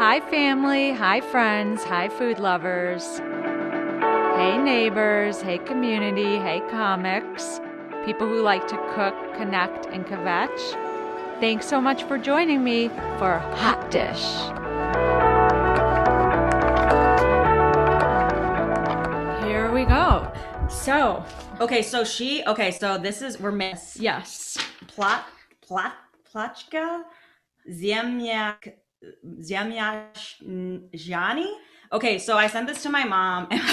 Hi, family. Hi, friends. Hi, food lovers. Hey, neighbors. Hey, community. Hey, comics. People who like to cook, connect, and kvetch. Thanks so much for joining me for Hot Dish. Here we go. So, so this is, we're Miss yes. Plachka Ziemniaczany. Okay, so I sent this to my mom, and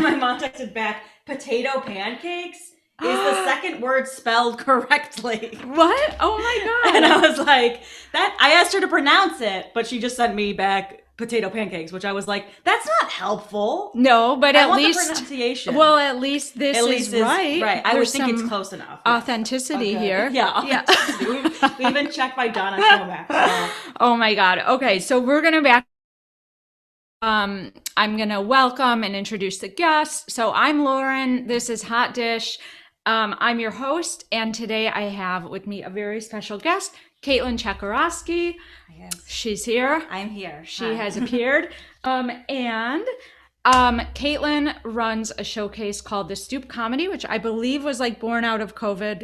my mom texted back, potato pancakes is the second word spelled correctly. What? Oh my God. And I was like, I asked her to pronounce it, but she just sent me back potato pancakes, which I was like, that's not helpful. No, but I at want least the pronunciation. Well, at least this is right. Right. I would think it's close enough. Authenticity here. Yeah. We even checked by Donna's Womack. So. Oh my God. Okay, so we're gonna back. I'm gonna welcome and introduce the guests. So I'm Lauren. This is Hot Dish. I'm your host, and today I have with me a very special guest, Caitlin Checkeroski. Yes. She's here. I'm here. She has appeared. Caitlin runs a showcase called The Stoop Comedy, which I believe was like born out of COVID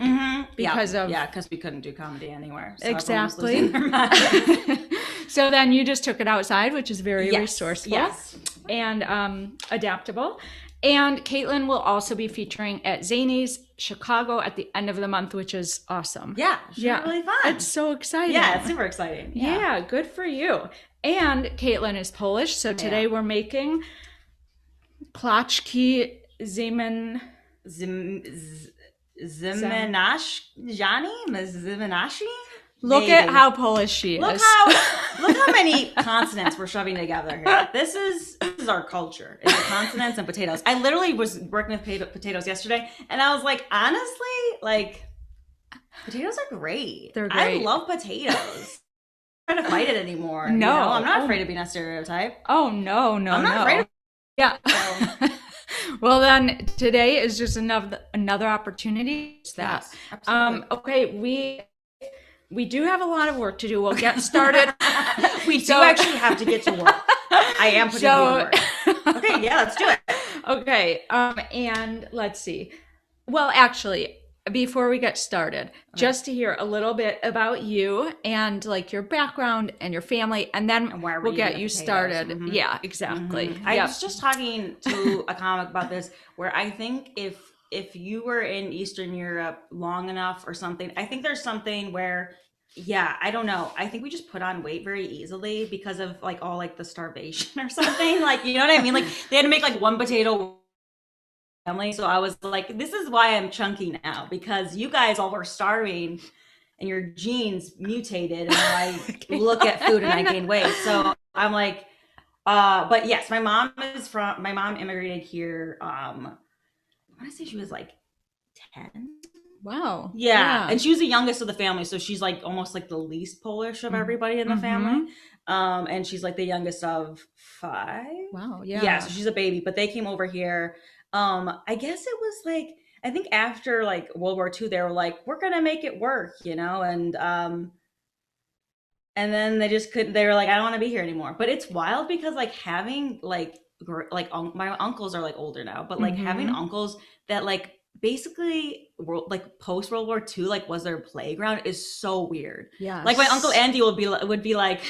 because we couldn't do comedy anywhere. So exactly. So then you just took it outside, which is very resourceful and adaptable. And Caitlin will also be featuring at Zany's Chicago at the end of the month, which is awesome. Yeah, really fun. It's so exciting. Yeah, it's super exciting. Yeah, good for you. And Caitlin is Polish, so today we're making Placzki Zimenashi? Look at how Polish she is. Look how many consonants we're shoving together here. This is our culture. It's the consonants and potatoes. I literally was working with potatoes yesterday, and I was like, honestly, like, potatoes are great. They're great. I love potatoes. I'm not trying to fight it anymore. No. You know? I'm not afraid of being a stereotype. Oh, no. I'm not afraid of Yeah. Well, then today is just another opportunity. Yes, absolutely. Okay, we do have a lot of work to do. We'll get started. We do actually have to get to work. I am putting you to work. Okay, yeah, let's do it. Okay, and let's see. Well, actually, before we get started, just to hear a little bit about you and like your background and your family, and then we'll get you started. Mm-hmm. Yeah, exactly. Mm-hmm. I was just talking to a comic about this, where I think if you were in Eastern Europe long enough or something, I think there's something where, I don't know. I think we just put on weight very easily because of like all like the starvation or something. Like, you know what I mean? Like they had to make like one potato family. So I was like, this is why I'm chunky now, because you guys all were starving and your genes mutated, and I look at food and I gain weight. So I'm like, but yes, my mom immigrated here. I want to say she was like 10. Wow. Yeah. And she was the youngest of the family. So she's like almost like the least Polish of everybody in the family. And she's like the youngest of 5. Wow. Yeah. Yeah. So she's a baby, but they came over here. I guess it was like, I think after like World War II, they were like, we're going to make it work, you know? And then they just couldn't, they were like, I don't want to be here anymore. But it's wild because like having like my uncles are like older now, but like having uncles that like basically like post World War II like was their playground is so weird. Yeah. Like my uncle Andy would be like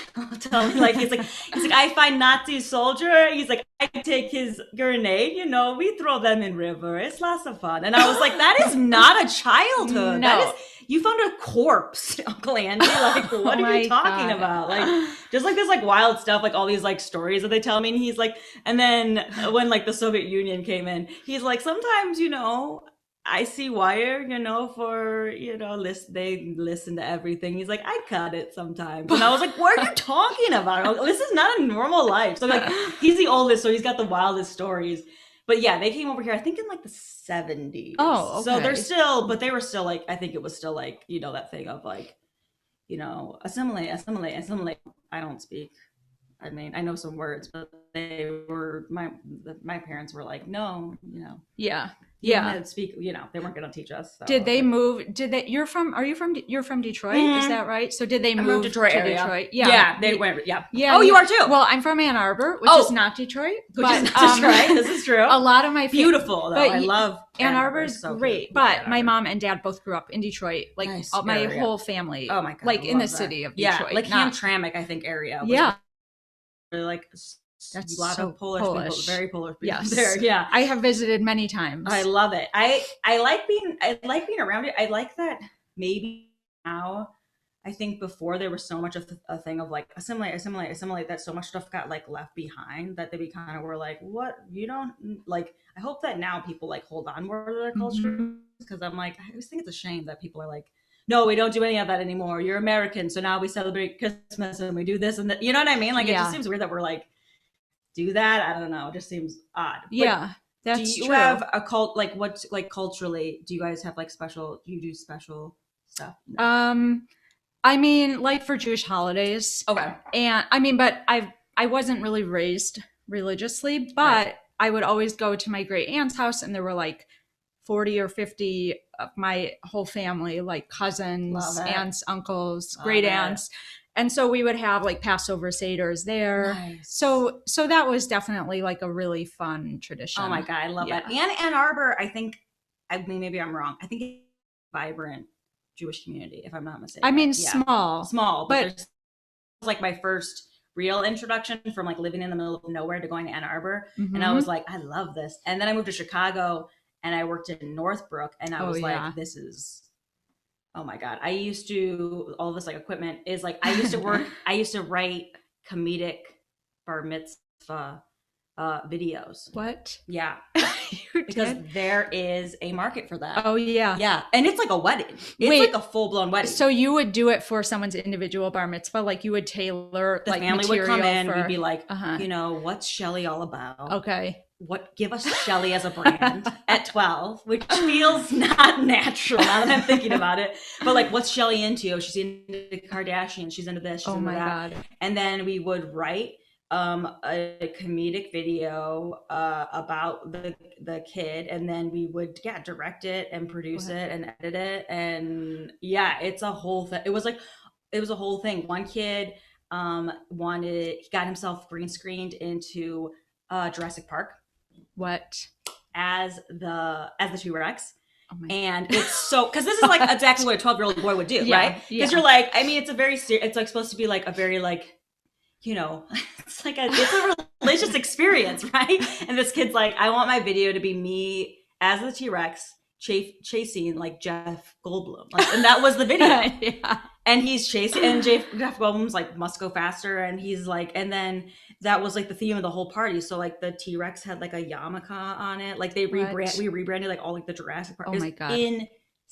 tell me like he's like I find Nazi soldier. He's like, I take his grenade. You know, we throw them in river. It's lots of fun. And I was like, that is not a childhood. No. That is, you found a corpse, Uncle Andy. Like, what are you talking about? Like, just like this like wild stuff, like all these like stories that they tell me. And he's like, and then when like the Soviet Union came in, he's like, sometimes, you know, I see Wire, you know, for, you know, they listen to everything. He's like, I cut it sometimes. And I was like, what are you talking about? This is not a normal life. So like, he's the oldest, so he's got the wildest stories. But yeah, they came over here, I think in like the 70s. Oh, okay. So they were still like, I think it was still like, you know, that thing of like, you know, assimilate. I don't speak I mean, I know some words, but they were my parents were like, no, Yeah. you Yeah. don't speak, they weren't going to teach us. So Did they move? You're from Detroit? Is that right? So did they I move moved Detroit to area. Detroit? Yeah, they went. Yeah. Yeah. Oh, you are too. Well, I'm from Ann Arbor, which is not Detroit. Which is not Detroit. This is true. A lot of my beautiful though. I love Ann Arbor is so great. Cute. But my mom and dad both grew up in Detroit. Like nice my whole family. Oh my god. Like in the city of Detroit. Yeah, like Hamtramck, I think area. Yeah. Really like that's a lot so of Polish people, very Polish people there. Yeah, I have visited many times. I love it. I like being around it. I like that. Maybe now, I think before there was so much of a thing of like assimilate, that so much stuff got like left behind that they kind of were like, what, you don't like. I hope that now people like hold on more to their culture, because I'm like, I always think it's a shame that people are like, no, we don't do any of that anymore. You're American, so now we celebrate Christmas and we do this and that. You know what I mean? Like it just seems weird that we're like, do that. I don't know. It just seems odd. Yeah, that's true. Do you have a cult, like what, like culturally, do you guys have like special, do you do special stuff? No. I mean, like for Jewish holidays. Okay. And I mean, but I wasn't really raised religiously, but I would always go to my great aunt's house, and there were like 40 or 50 of my whole family, like cousins, aunts, uncles, great aunts. And so we would have like Passover Seders there. Nice. So that was definitely like a really fun tradition. Oh my God, I love that. And Ann Arbor, I mean, maybe I'm wrong. I think it's a vibrant Jewish community, if I'm not mistaken. I mean, small, but it was like my first real introduction from like living in the middle of nowhere to going to Ann Arbor. And I was like, I love this. And then I moved to Chicago and I worked in Northbrook, and I was like, this is, oh my God. I used to, all this like equipment is like, I used to write comedic bar mitzvah videos. What? Yeah. Because there is a market for that. Oh yeah. Yeah. And it's like a wedding. It's like a full-blown wedding. So you would do it for someone's individual bar mitzvah? Like you would tailor the like family would come in, for... we'd be like, what's Shelly all about? Okay. Give us Shelly as a brand at 12, which feels not natural now that I'm thinking about it. But like, what's Shelly into? Oh, she's into Kardashian. She's into this. She's into that. God. And then we would write a comedic video about the kid, and then we would direct it and produce it and edit it, and it's a whole thing. It was a whole thing. One kid he got himself green screened into Jurassic Park. What? As the T-Rex. Oh and it's so, because this is like exactly what a 12-year-old boy would do, right? Because you're like, I mean, it's like supposed to be like a very like, it's a religious experience, right? And this kid's like, I want my video to be me as the T-Rex chasing like Jeff Goldblum, and that was the video. And he's chasing, and Jeff Goldblum's like, must go faster, and he's like, and then that was like the theme of the whole party. So like the T-Rex had like a yarmulke on it, like we rebranded like all like the Jurassic Park. Oh my God, insane,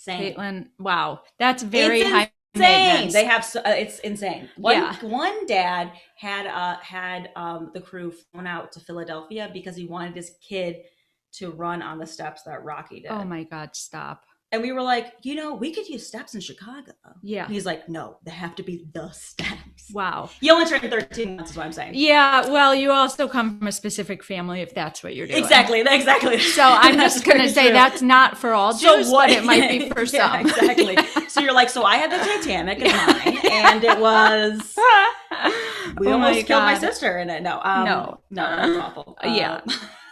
Caitlin! Wow, that's very high. Insane. They have it's insane. One dad had the crew flown out to Philadelphia because he wanted his kid to run on the steps that Rocky did. Oh my God, stop. And we were like, we could use steps in Chicago. Yeah. And he's like, no, they have to be the steps. Wow. You only turned 13 months is what I'm saying. Yeah, well, you also come from a specific family if that's what you're doing. Exactly. So I'm just going to say that's not for all Jews, but it might be for some. Exactly. So you're like, so I had the Titanic as mine, and it was, we almost killed my sister in it. No, that's awful.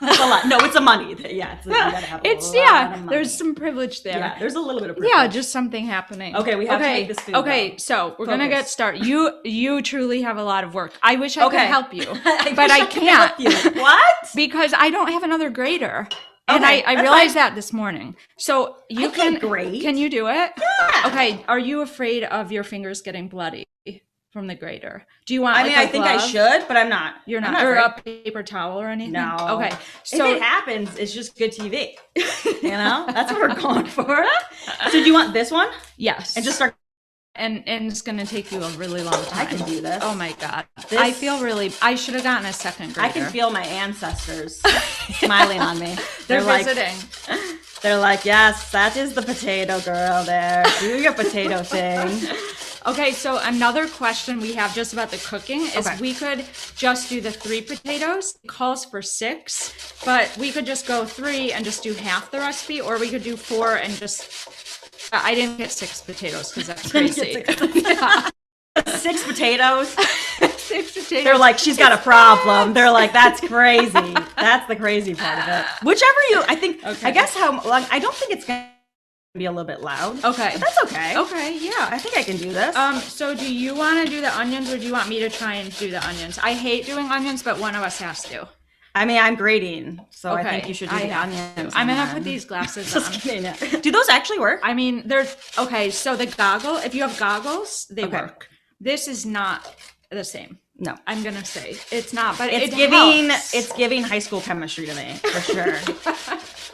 That's a lot. No, it's a money. Yeah, you gotta have a lot of money. There's some privilege there. Yeah, there's a little bit of privilege. Yeah, just something happening. Okay, we have to make this food. Okay, so we're gonna get started. You truly have a lot of work. I wish I could help you, but I can't. What? Because I don't have another grader. And I realized that this morning. So you can grade. Can you do it? Yeah. Okay. Are you afraid of your fingers getting bloody from the grater? Do you want? I mean, I think I should, but I'm not. You're not. Or a paper towel or anything? No. Okay. So if it happens, it's just good TV. That's what we're going for. So do you want this one? Yes. And just start. And it's going to take you a really long time. I can do this. Oh my God. I should have gotten a second grader. I can feel my ancestors smiling on me. They're visiting. They're like, yes, that is the potato girl there. Do your potato thing. Okay, so another question we have just about the cooking is Okay. we could just do the 3 potatoes. It calls for 6, but we could just go 3 and just do half the recipe, or we could do 4 and just. I didn't get 6 potatoes because that's crazy. Yeah. 6 potatoes. 6 potatoes. They're like, she's got a problem. They're like, that's crazy. That's the crazy part of it. Whichever you, I think, Okay. I guess how long, I don't think it's going to be a little bit loud. Okay. But that's okay. Okay, yeah. I think I can do this. So do you want to do the onions or do you want me to try and do the onions? I hate doing onions, but one of us has to. I mean, I'm grading, so I Okay, think you should do the have onions. to. I'm gonna then- put these glasses Just on. kidding. Do those actually work? I mean, they're okay. So the goggle, if you have goggles, they Okay. work. This is not the same. No. I'm gonna say it's not, but It's it giving helps. it's giving high school chemistry to me for sure.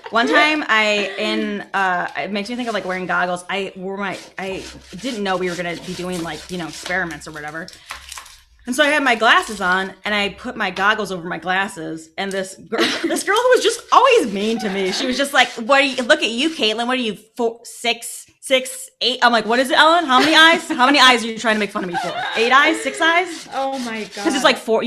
One time it makes me think of like wearing goggles. I didn't know we were gonna be doing like, experiments or whatever. And so I had my glasses on and I put my goggles over my glasses, and this girl who was just always mean to me. She was just like, look at you, Caitlin, what are you, 4, 6, 8? I'm like, what is it, Ellen? How many eyes? How many eyes are you trying to make fun of me for? 8 eyes, 6 eyes? Oh my god. Because it's like 4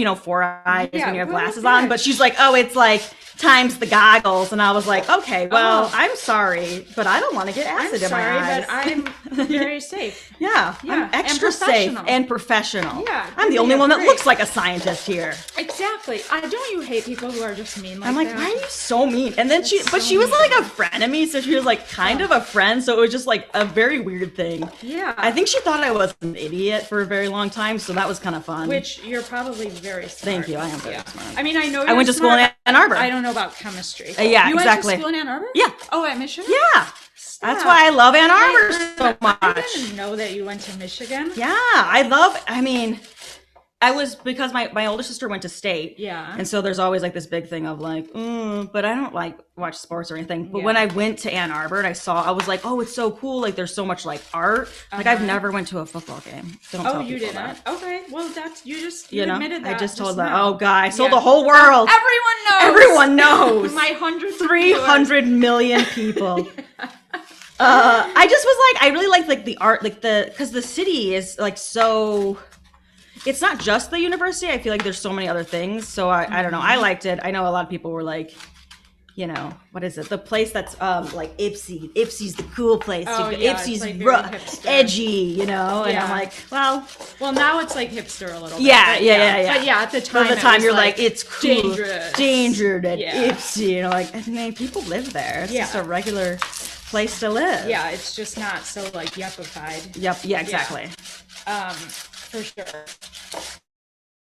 eyes Yeah, when you have what is glasses that? on. But she's like, oh, it's like times the goggles. And I was like, okay, well, Oh. I'm sorry, but I don't want to get I'm acid in sorry, my eyes. but I'm very safe. Yeah, Yeah, I'm and extra safe professional. and professional. Yeah, I'm give the me only a one that break. looks like a scientist here. Exactly. Don't you hate people who are just mean like I'm like, that? why are you so mean? And then That's but so she was mean. like a friend of me, so she was like kind of a friend. So it was just like a very weird thing. Yeah. I think she thought I was an idiot for a very long time, so that was kind of fun. Which you're probably very smart. Thank you, I am very smart. I mean, I know I went to school in Ann Arbor. I don't know about chemistry. Yeah, you exactly. went to school in Ann Arbor? Yeah. Oh, at Michigan? Yeah. Stop. That's why I love Ann Arbor so I much. didn't know that you went to Michigan. Yeah, I was, because my older sister went to state. Yeah. And so there's always like this big thing of like, but I don't like watch sports or anything. But Yeah. when I went to Ann Arbor and I was like, oh, it's so cool. Like there's so much like art. Like I've never went to a football game. Don't Oh, tell you people didn't? that. Okay. Well, you admitted that. I just told them, now. oh God, I sold Yeah. the whole world. Everyone knows. Everyone knows. My 300 million people. I just was like, I really liked like the art, like because the city is like so, it's not just the university. I feel like there's so many other things. So I don't know. I liked it. I know a lot of people were like, what is it? The place that's like Ipsy. Ipsy's the cool place. Oh, yeah, Ipsy's it's, like, very rough, hipster. edgy, And Yeah. I'm like, well, Well, now it's like hipster a little bit. Yeah, but yeah. But yeah, at the time, by the it time was you're like, it's cool, dangerous. dangerous at Yeah. Ipsy. Like, I mean, people live there. It's Yeah. just a regular place to live. Yeah, it's just not so like yupified. Yep. Yeah. Exactly. For sure.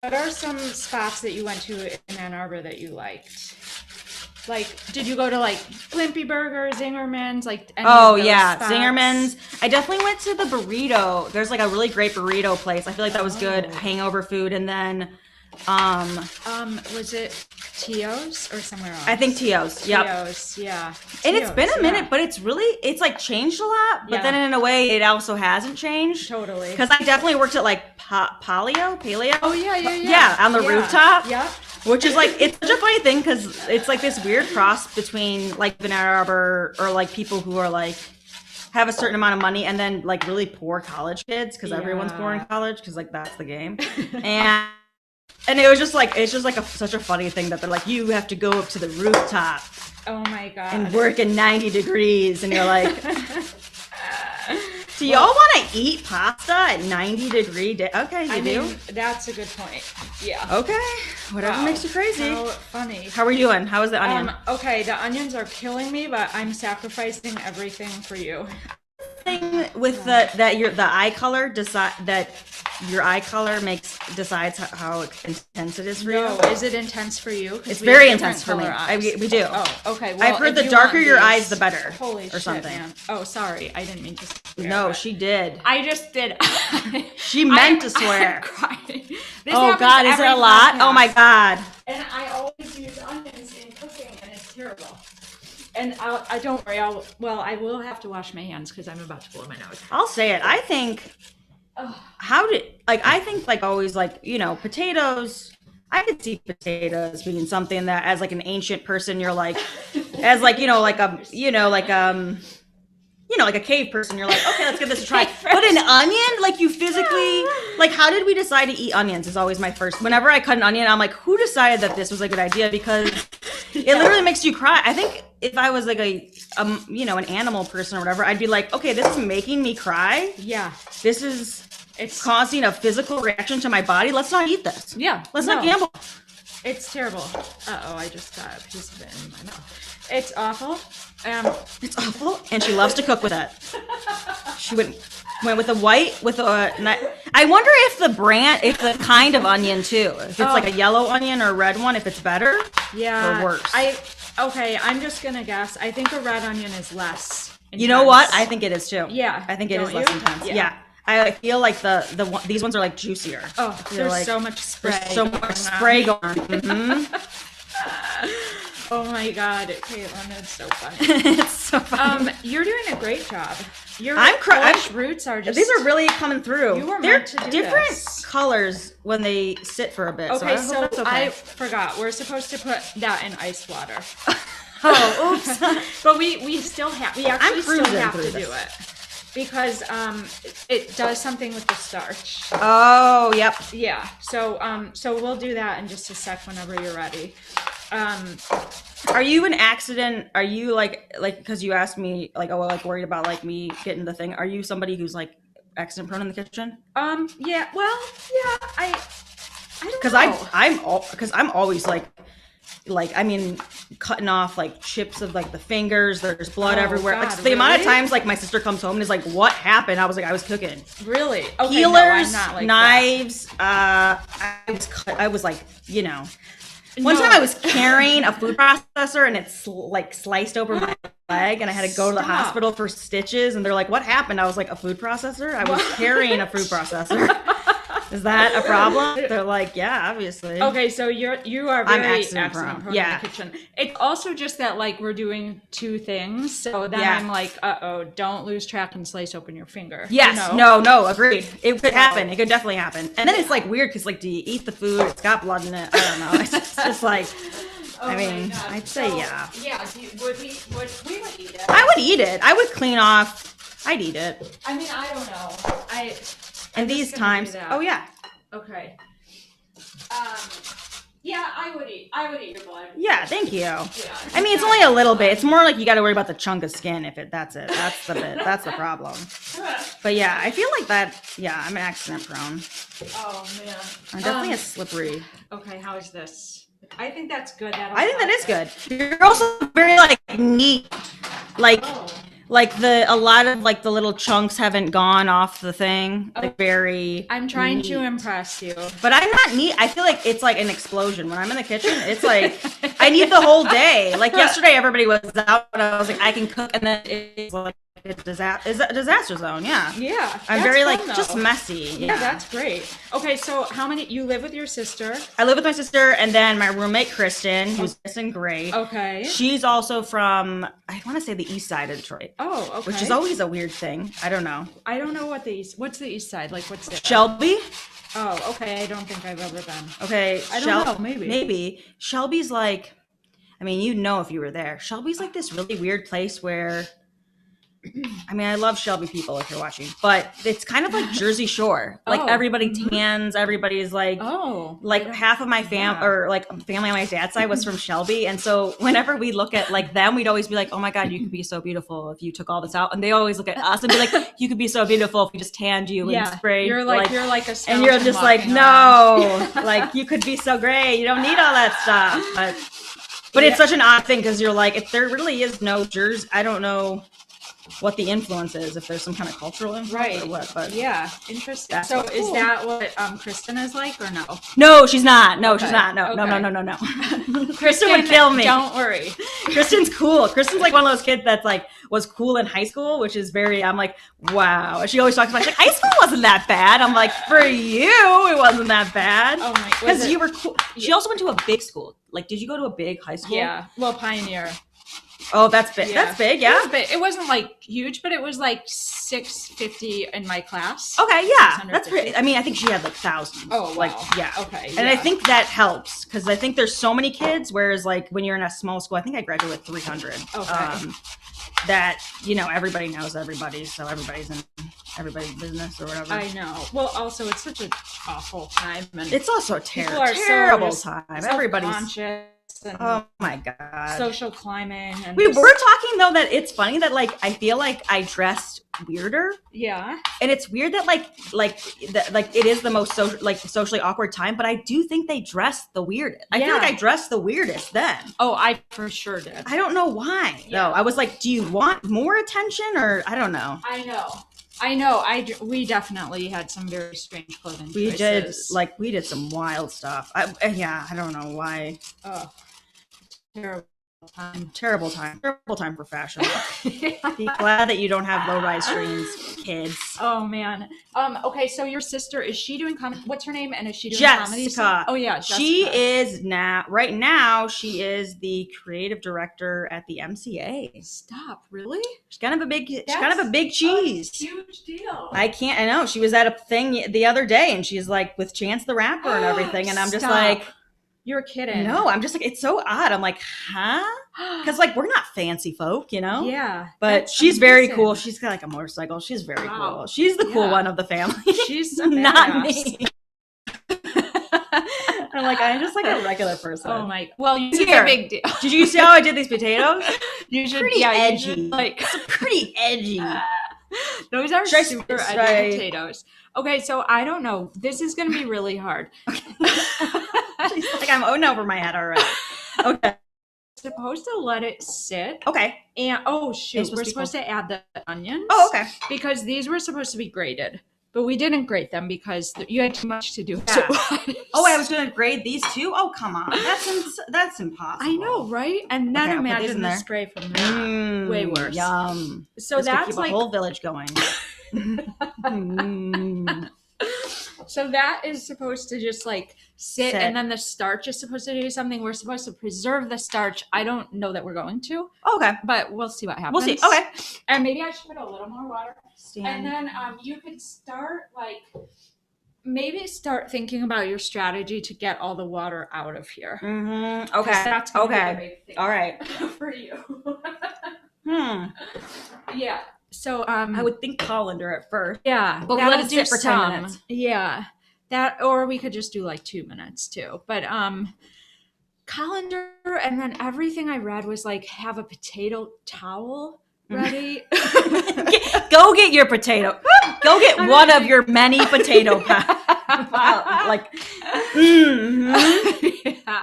What are some spots that you went to in Ann Arbor that you liked? Like, did you go to like Blimpie Burger, Zingerman's, like? Any Oh of those yeah, spots? Zingerman's. I definitely went to the burrito. There's like a really great burrito place. I feel like that was good hangover food. And then, was it Tio's or somewhere else? I think Tio's. Yep. Tio's, yeah. And it's been a Tio's, minute, yeah. but it's like changed a lot. But Yeah. then in a way, it also hasn't changed. Totally. Because I definitely worked at like Paleo. Oh yeah. Yeah, on the rooftop. Yep. Which is like, it's such a funny thing because it's like this weird cross between like Ann Arbor or like people who are like have a certain amount of money and then like really poor college kids because everyone's poor in Yeah. college because like that's the game. And it was just like, it's just like such a funny thing that they're like, you have to go up to the rooftop Oh my god. and work in 90 degrees. And you're like, do y'all want to eat pasta at 90 degree day? Okay, you I do? mean, that's a good point. Yeah. Okay, whatever Wow. makes you crazy. How funny. How are you doing? How is the onion? Okay, the onions are killing me, but I'm sacrificing everything for you. Thing with the eye color that your eye color decides how intense it is for No, you. is it intense for you? 'Cause It's we have very different intense for me. color eyes. We do. Oh, okay. Well, I've heard if the you darker want your these- eyes, the better. Holy or shit, something. man. Oh, sorry. I didn't mean to swear, No, but- she did. I just did. She meant to swear. I'm crying. This Oh happens God, is it every a lot? Oh my podcast. God. And I always use onions in cooking, and it's terrible. And I don't worry. I will have to wash my hands because I'm about to blow my nose. I'll say it. I think. I think like always like potatoes. I could see potatoes being something that as like an ancient person you're like, as like like a cave person. You're like, okay, let's give this a try. But an onion, like you physically, like how did we decide to eat onions is always my first. Whenever I cut an onion, I'm like, who decided that this was a good idea? Because it literally makes you cry. I think if I was like an animal person or whatever, I'd be like, okay, this is making me cry. Yeah. It's causing a physical reaction to my body. Let's not eat this. Yeah. Let's not gamble. It's terrible. I just got a piece of it in my mouth. It's awful. It's awful, and she loves to cook with it. She went with I wonder if the kind of onion too. If it's like a yellow onion or a red one, if it's better. Yeah. Or worse. I'm just gonna guess. I think a red onion is less intense. You know what? I think it is too. Yeah. I think it is less intense. Yeah. I feel like these ones are like juicier. Oh, there's like, so much spray. There's so much spray going on. Mm-hmm. Oh my God, Caitlin, it's so funny. It's so funny. You're doing a great job. Your roots are just... These are really coming through. You were meant to do different this. Colors when they sit for a bit. Okay, so I forgot. We're supposed to put that in ice water. Oh, oops. But we still have to do it. Because it does something with the starch. Oh, yep. Yeah. So we'll do that in just a sec whenever you're ready. Are you an accident? Are you like because you asked me worried about like me getting the thing? Are you somebody who's like accident prone in the kitchen? Yeah. Well, yeah. I don't know. Because I'm always cutting off like chips of like the fingers. There's blood everywhere. God, the amount of times like my sister comes home and is like, "What happened?" I was like, "I was cooking." Really? Okay, Peelers, no, I'm not like knives. I was like, One time I was carrying a food processor and it's like sliced over my leg and I had to go to the hospital for stitches and they're like, "What happened?" I was like, "A food processor? I was carrying a food processor." Is that a problem? They're like, yeah, obviously. Okay, so you are very accident prone in the kitchen. It's also just that like we're doing two things, so then I'm like, don't lose track and slice open your finger. Yes, no, agreed. It could happen. It could definitely happen. And then it's like weird because like, do you eat the food? It's got blood in it. I don't know. It's just like, I'd say yeah. Yeah, would we eat it? I would eat it. I would clean off. I'd eat it. I mean, I don't know. And these times, oh yeah. Okay. Yeah, I would eat your blood. Yeah, thank you. Yeah, I mean, it's only a little bit. It's more like you got to worry about the chunk of skin. That's it. That's the bit. That's the problem. But yeah, I feel like that. Yeah, I'm an accident prone. Oh man. I'm definitely a slippery. Okay, how is this? I think that's good. I think that is good. You're also very like neat, like. Like a lot of like the little chunks haven't gone off the thing. Like very. I'm trying neat. to impress you, but I'm not neat. I feel like it's like an explosion when I'm in the kitchen. It's like I need the whole day. Like yesterday, everybody was out, and I was like, I can cook, and then it's like a disaster zone. Yeah. Yeah. I'm very like just messy. Yeah, that's great. Okay, so you live with your sister? I live with my sister, and then my roommate Kristen, who's in grade. Okay. She's also from I want to say the east side of Detroit. Oh, okay. Which is always a weird thing. I don't know. I don't know what's the east side? Like what's it? Shelby? Oh, okay. I don't think I've ever been. Okay. I don't know, maybe. Maybe. Shelby's like, I mean, you'd know if you were there. Shelby's like this really weird place where I mean, I love Shelby people if you're watching, but it's kind of like Jersey Shore. Like everybody tans, everybody's like, half of my or like family on my dad's side was from Shelby. And so whenever we look at like them, we'd always be like, "Oh my God, you could be so beautiful if you took all this out." And they always look at us and be like, "You could be so beautiful if we just tanned you and sprayed." You're like a skeleton and you're just like, no, like you could be so great. You don't need all that stuff. But it's such an odd thing because you're like, if there really is no Jersey, I don't know what the influence is, if there's some kind of cultural influence or what, but yeah, interesting. So is that what Kristen is like or no? No, she's not. No, she's not. No. Kristen would kill me. Don't worry. Kristen's cool. Kristen's like one of those kids that's like was cool in high school, which is I'm like, wow. She always talks about like high school wasn't that bad. I'm like, for you, it wasn't that bad. Oh my, because you were cool. She also went to a big school. Like, did you go to a big high school? Yeah, well, Pioneer. Oh, that's big. Yeah. That's big, yeah. It wasn't like huge, but it was like 650 in my class. Okay, yeah. That's pretty. I mean, I think she had like thousands. Oh, wow. Like, yeah. Okay. And I think that helps because I think there's so many kids, whereas like when you're in a small school, I think I graduated with 300. Okay. that, you know, everybody knows everybody, so everybody's in everybody's business or whatever. I know. Well, also it's such an awful time, and It's also a terrible time. Everybody's conscious. Oh my god. Social climbing. And we were talking though that it's funny that like I feel like I dressed weirder. Yeah. And it's weird that like it is the most socially awkward time, but I do think they dress the weirdest. I feel like I dressed the weirdest then. Oh, I for sure did. I don't know why though. I was like, do you want more attention or I don't know. I know. We definitely had some very strange clothing choices. We did some wild stuff. I don't know why. Oh, terrible time for fashion. Be glad that you don't have low-rise dreams, kids. Oh man. Okay, so your sister, is she doing comedy? What's her name? And is she doing comedy? Jessica. Oh yeah, Jessica. She is right now she is the creative director at the MCA. Stop, really? She's kind of a big cheese. Huge deal. I know. She was at a thing the other day and she's like with Chance the Rapper and everything, and I'm just like, you're kidding. No, I'm just like, it's so odd. I'm like, huh? Because like we're not fancy folk, you know? Yeah. But she's very cool. She's got like a motorcycle. She's very cool. She's the cool one of the family. She's not me. I'm like, I'm just like a regular person. Oh my! Well, it's a big deal. Did you see how I did these potatoes? You should, pretty edgy. It's pretty edgy. Those are super edgy potatoes. Okay, so I don't know. This is going to be really hard. She's like, I'm over my head already. Okay. Supposed to let it sit. Okay. And we're supposed to add the onions. Oh, okay. Because these were supposed to be grated, but we didn't grate them because you had too much to do. Yeah. I was going to grate these too? Oh, come on. That's impossible. I know, right? And then imagine the spray from that. Way worse. Yum. So that's keep a whole village going. So that is supposed to just like sit, and then the starch is supposed to do something. We're supposed to preserve the starch. I don't know that we're going to. Okay. But we'll see what happens. We'll see. Okay. And maybe I should put a little more water. And then you could start start thinking about your strategy to get all the water out of here. Mm-hmm. Okay. That's gonna be a big thing. All right. For you. Yeah. So I would think colander at first. Yeah, but let it sit for 10 minutes. Yeah, that, or we could just do like 2 minutes too. But colander, and then everything I read was like have a potato towel ready. Go get your potato. Go get one of your many potato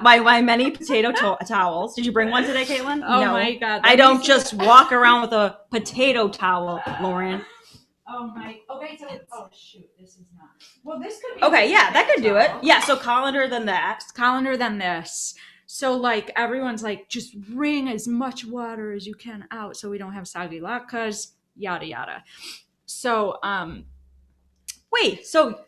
my many potato towels. Did you bring one today, Caitlin? Oh no. my god! I don't just walk around with a potato towel, Lauren. Oh my. Okay, so shoot, this is not. Well, this could be. Okay, yeah, that could do it. Yeah, so colander than that. Colander than this. So like everyone's like, just wring as much water as you can out so we don't have soggy latkes, yada yada. So wait, so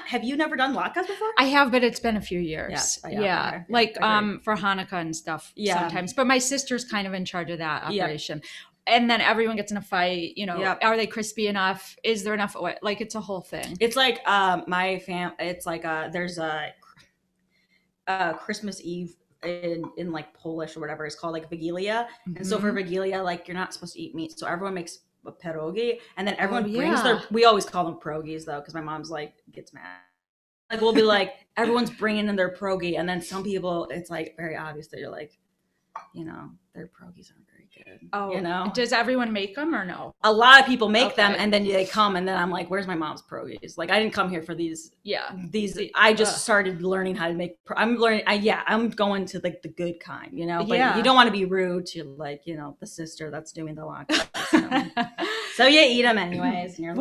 have you never done latkes before? I have, but it's been a few years. Yeah. Okay. Like for Hanukkah and stuff sometimes. But my sister's kind of in charge of that operation. Yeah. And then everyone gets in a fight, you know, are they crispy enough? Is there enough oil? Like it's a whole thing. It's like it's like there's a Christmas Eve in like Polish or whatever it's called, like Vigilia. Mm-hmm. And so for Vigilia, like you're not supposed to eat meat. So everyone makes a pierogi, and then everyone brings we always call them pierogis though, because my mom's like gets mad. Like we'll be like, everyone's bringing in their pierogi, and then some people, it's like very obvious that you're like, you know, their pierogis aren't very good. Oh, you know? Does everyone make them or no? A lot of people make them, and then they come, and then I'm like, where's my mom's pierogis? Like I didn't come here for these. Yeah. I just started learning how to make. I'm going to like the good kind, you know. But you don't want to be rude to like, you know, the sister that's doing the latkes. So you eat them anyways. And you're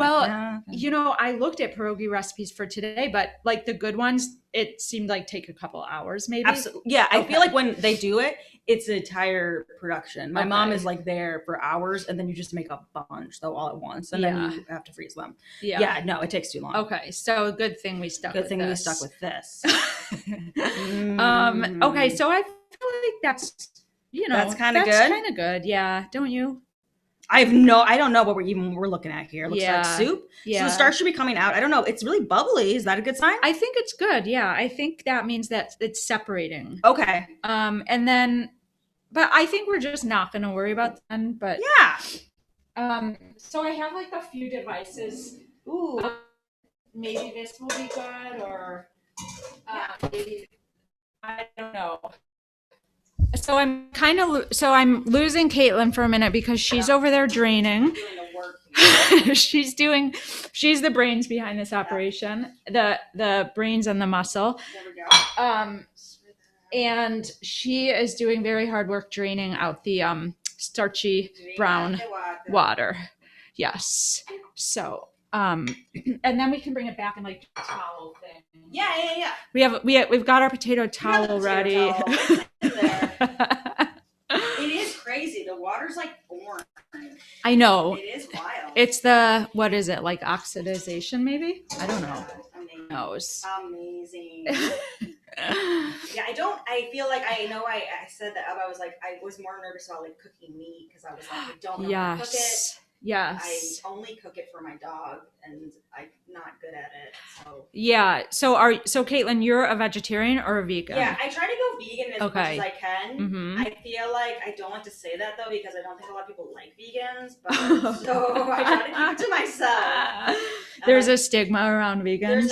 you know, I looked at pierogi recipes for today, but like the good ones, it seemed like take a couple hours maybe. Absolutely. Yeah, I feel like when they do it, it's an entire production. My mom is like there for hours, and then you just make a bunch though all at once, and then you have to freeze them. Yeah, no, it takes too long. Okay, so good thing we stuck with this. Okay, so I feel like that's, you know, that's kind of good. That's kind of good. Yeah, don't you? I don't know what we're looking at here. It looks like soup. Yeah. So the starch should be coming out. I don't know. It's really bubbly. Is that a good sign? I think it's good. Yeah. I think that means that it's separating. Okay. And then but I think we're just not going to worry about them. But Yeah. so I have like a few devices. Ooh. Maybe this will be good, or maybe I don't know. So I'm losing Caitlin for a minute because she's over there draining. Doing the work. she's the brains behind this operation, the brains and the muscle. There we go. And she is doing very hard work draining out the starchy brown water. Yes. So and then we can bring it back in like towel thing. Yeah. We've got our potato towel ready. It is crazy. The water's like orange. I know. It is wild. It's the, what is it, like oxidization maybe? I don't know. Amazing. Knows. Amazing. Yeah, I feel like I know I said that I was like, I was more nervous about like cooking meat because I was like, I don't know how to cook it. Yes. I only cook it for my dog and I'm not good at it. So yeah. So Caitlin, you're a vegetarian or a vegan? Yeah, I try to go vegan as much as I can. Mm-hmm. I feel like I don't like to say that though because I don't think a lot of people like vegans, but so I try to keep it to myself. There's a stigma around vegans.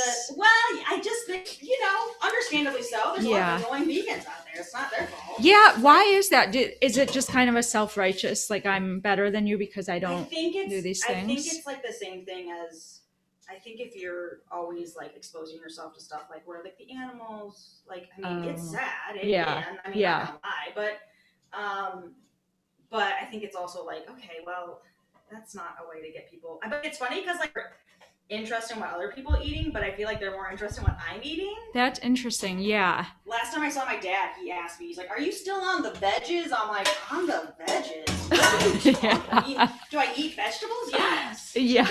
I just think, understandably so. There's a lot of annoying vegans out there. It's not their fault. Yeah, why is that? Is it just kind of a self-righteous, like I'm better than you because I don't do these things? I think it's like the same thing as, I think if you're always like exposing yourself to stuff like where like the animals, like, I mean, it's sad. I'm not gonna lie, but I think it's also like, okay, well, that's not a way to get people. But it's funny because like, interested in what other people are eating, but I feel like they're more interested in what I'm eating. That's interesting. Yeah. Last time I saw my dad, he asked me, he's like, "Are you still on the veggies?" I'm like, "On the veggies? Do I eat vegetables? Yes." Yeah.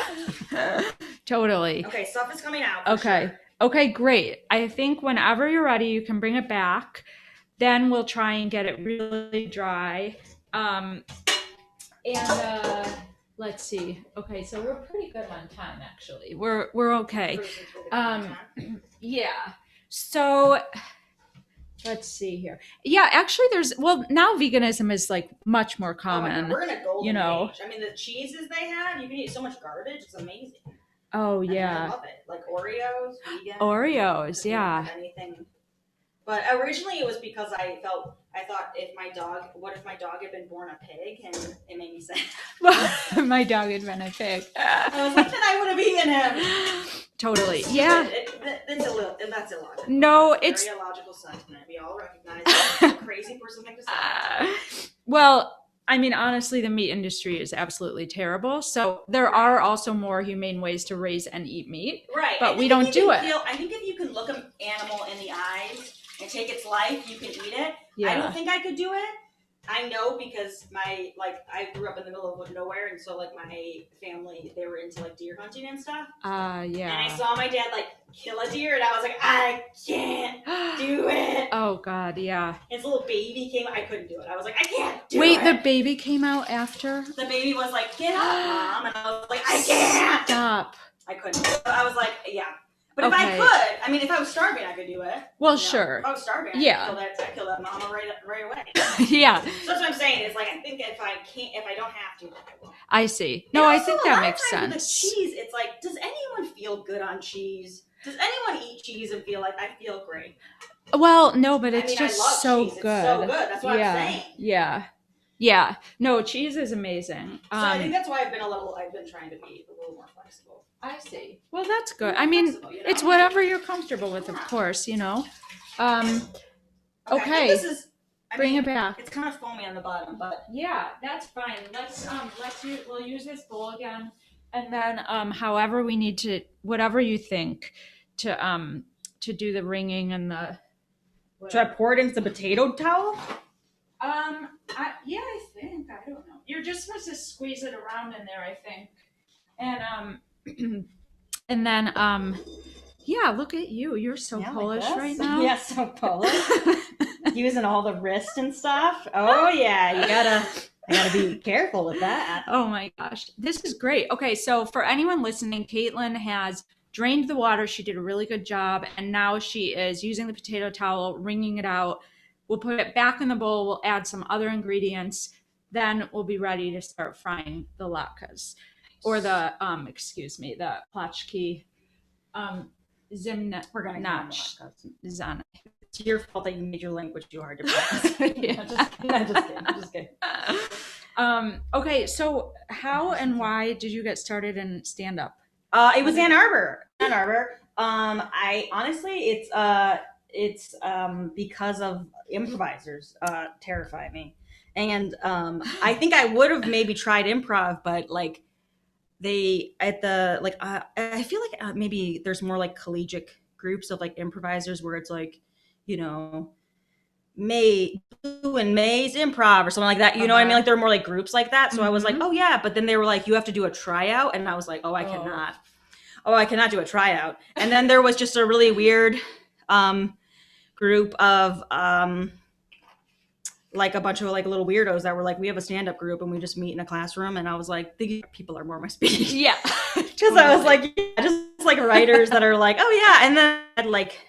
Totally. Okay, stuff is coming out. Okay. Sure. Okay, great. I think whenever you're ready, you can bring it back. Then we'll try and get it really dry. Let's see. Okay, so we're pretty good on time, actually. We're okay. Yeah. So let's see here. Yeah, actually, now veganism is like much more common. We're in a golden age. I mean, the cheeses they have, you can eat so much garbage. It's amazing. Oh yeah. I love it. Like Oreos, vegan. Oreos, yeah. Anything. But originally it was because I thought what if my dog had been born a pig, and it made me sad. My dog had been a pig. I was like, then I would have eaten him. Totally. Yeah. That's illogical. No, it's very illogical sentiment. We all recognize it's a crazy person thing to say. Well, I mean, honestly, the meat industry is absolutely terrible. So there are also more humane ways to raise and eat meat. Right. But we don't do it. I think if you can look an animal in the eyes and take its life, you can eat it. Yeah. I don't think I could do it. I know because I grew up in the middle of nowhere, and so like my family, they were into like deer hunting and stuff. Yeah. And I saw my dad like kill a deer, and I was like, I can't do it. Oh God, yeah. His little baby came. I couldn't do it. I was like, I can't do it. Wait, the baby came out after? The baby was like, get up, Mom, and I was like, I can't. Stop. I couldn't. I was like, yeah. But if I could, I mean, if I was starving, I could do it. Well, sure. If I was starving, I could kill that mama right away. Yeah. So that's what I'm saying. Is like, I think if I don't have to, then I will. I see. No, I think that makes sense. With the cheese, it's like, does anyone feel good on cheese? Does anyone eat cheese and feel like I feel great? Well, no, but it's I love so cheese. good. It's so good. That's what I'm saying. Yeah. Yeah. No, cheese is amazing. So I think that's why I've been trying to be a little more flexible. I see. Well, that's good. I mean, it's whatever you're comfortable with, of course, Okay. Bring it back. It's kind of foamy on the bottom, but yeah, that's fine. We'll use this bowl again, and then however we need to, whatever you think to do the ringing and the. Should I pour it into the potato towel? I think. I don't know. You're just supposed to squeeze it around in there, I think. And and then look at you. You're so Polish right now. Yeah, so Polish. Using all the wrist and stuff. Oh yeah, I gotta be careful with that. Oh my gosh. This is great. Okay, so for anyone listening, Caitlin has drained the water. She did a really good job, and now she is using the potato towel, wringing it out We'll put it back in the bowl. We'll add some other ingredients. Then we'll be ready to start frying the latkes, or the the plachki We're gonna zimnach zana. It's your fault that you made your language too hard to pronounce. Yeah. I'm just kidding. Okay, so how and why did you get started in stand up? It was Ann Arbor. Ann Arbor. I honestly, it's because of improvisers terrify me, and I think I would have maybe tried improv, but like they at the like I feel like maybe there's more like collegiate groups of like improvisers where it's like, you know, May Blue and May's improv or something like that. You know what I mean? Like there are more like groups like that. So I was like, oh yeah, but then they were like, you have to do a tryout, and I was like, oh, I cannot. Oh, I cannot do a tryout. And then there was just a really weird group of like a bunch of like little weirdos that were like, we have a stand-up group and we just meet in a classroom. And I was like, these people are more my speed. Yeah. Because totally. I was like, yeah, just like writers that are like, oh yeah. And then like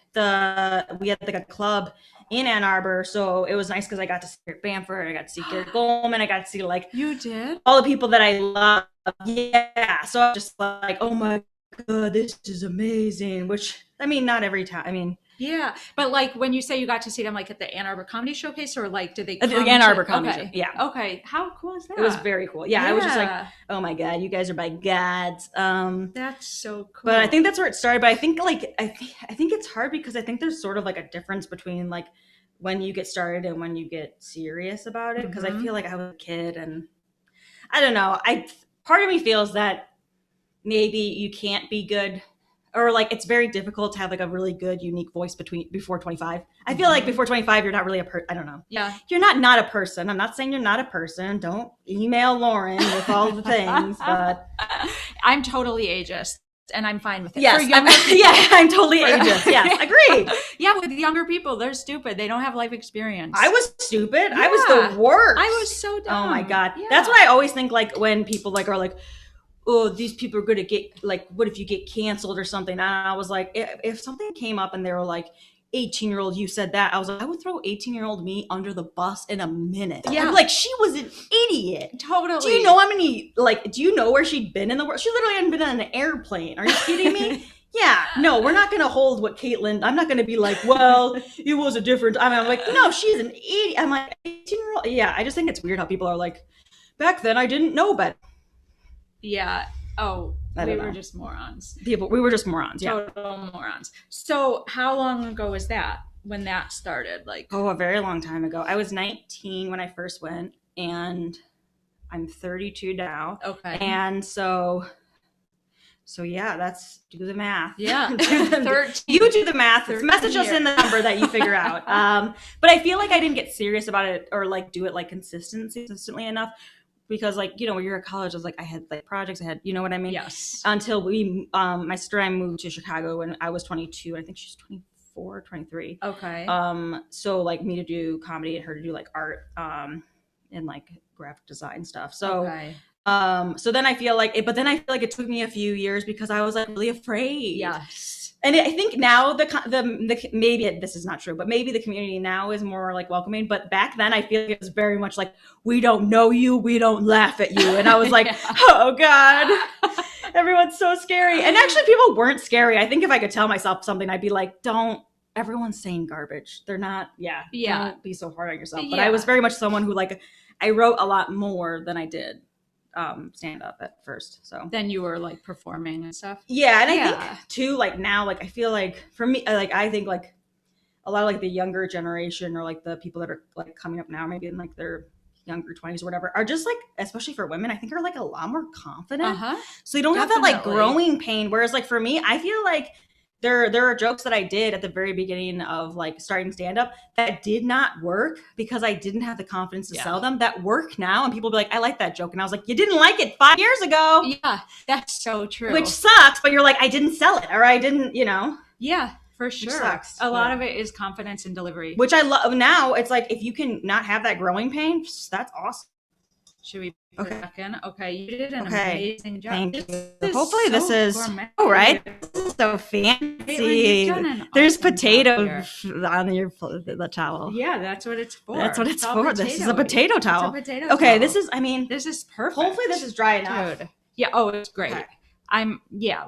we had like a club in Ann Arbor, so it was nice because I got to see Garrett Bamford, I got to see Garrett Goldman, I got to see like you did all the people that I love. Yeah, so I was just like, oh my god, this is amazing. Which I mean, not every time. I mean, yeah, but like when you say you got to see them, like at the Ann Arbor Comedy Showcase, or like did they come the Ann Arbor Comedy okay. Show? Yeah. Okay, how cool is that? It was very cool. Yeah, I was just like, oh my god, you guys are my gods. That's so cool. But I think that's where it started. But I think like I think it's hard because I think there's sort of like a difference between like when you get started and when you get serious about it. Because I feel like I was a kid and I don't know. Part of me feels that maybe you can't be good, or like it's very difficult to have like a really good unique voice before 25. I feel like before 25 you're not really a person. I don't know. Yeah. You're not a person. I'm not saying you're not a person. Don't email Lauren with all the things, but I'm totally ageist. And I'm fine with it. Yes, I'm totally ageist. Yes, agreed. Yeah, with younger people, they're stupid. They don't have life experience. I was stupid. Yeah. I was the worst. I was so dumb. Oh my god. Yeah. That's what I always think. Like when people like are like, oh, these people are gonna get like, what if you get canceled or something? And I was like, if something came up and they were like, 18-year-old, you said that, I was like, I would throw 18-year-old me under the bus in a minute. Yeah. I'd be like, she was an idiot. Totally. Do you know how many, like, do you know where she'd been in the world? She literally hadn't been on an airplane. Are you kidding me? Yeah. No, we're not going to hold what Caitlin, I'm not going to be like, well, it was a different, I mean, I'm like, no, she's an idiot. I'm like, 18-year-old. Yeah. I just think it's weird how people are like, back then I didn't know better. Yeah. Oh, we were just morons. We were just morons. Yeah. Total morons. So how long ago was that when that started? Like, oh, a very long time ago. I was 19 when I first went, and I'm 32 now. Okay. And so yeah, that's, do the math. Yeah. 13. You do the math. Message us in the number that you figure out. But I feel like I didn't get serious about it or like do it like consistently enough. Because like, you know, when you're at college, I was like, I had like projects, I had, you know what I mean? Yes. Until my sister and I moved to Chicago when I was 22. I think she's 24, 23. Okay. So like me to do comedy and her to do like art, and like graphic design stuff. So, okay. So then I feel like it took me a few years because I was like really afraid. Yes. And I think now the maybe this is not true, but maybe the community now is more like welcoming. But back then, I feel like it was very much like, we don't know you, we don't laugh at you, and I was like, yeah. Oh god, everyone's so scary. And actually, people weren't scary. I think if I could tell myself something, I'd be like, don't. Everyone's saying garbage. They're not. Yeah. Don't be so hard on yourself. But I was very much someone who like I wrote a lot more than I did stand up at first. So then you were like performing and stuff. Yeah. And I think too, like now, like I feel like for me, like I think like a lot of like the younger generation or like the people that are like coming up now, maybe in like their younger 20s or whatever, are just like, especially for women, I think are like a lot more confident. So they don't have that like growing pain. Whereas like for me, I feel like there are jokes that I did at the very beginning of like starting stand-up that did not work because I didn't have the confidence to sell them, that work now. And people be like, I like that joke. And I was like, you didn't like it 5 years ago. Yeah, that's so true. Which sucks, but you're like, I didn't sell it, or I didn't, you know. Yeah, for sure. Sucks. A lot of it is confidence and delivery. Which I love now. It's like, if you can not have that growing pain, that's awesome. Should we put it back in? Okay, you did an Okay. amazing job. Thank This you. is Hopefully so this is gourmet. oh right. This is so Caitlin, fancy. you've done an There's awesome potatoes on your the towel. Yeah, that's what it's for. That's what it's all for. This is a potato towel. It's a potato Okay, towel. this is. I mean, This is perfect. hopefully this is dry enough. Dude. Yeah. Oh, it's great. Okay.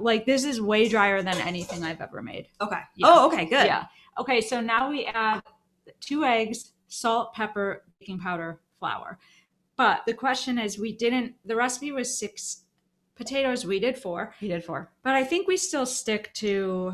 Like this is way drier than anything I've ever made. Okay. Yeah. Oh, okay, good. Yeah. Okay, so now we add 2 eggs, salt, pepper, baking powder, flour. But the question is, the recipe was 6 potatoes. We did 4. You did 4. But I think we still stick to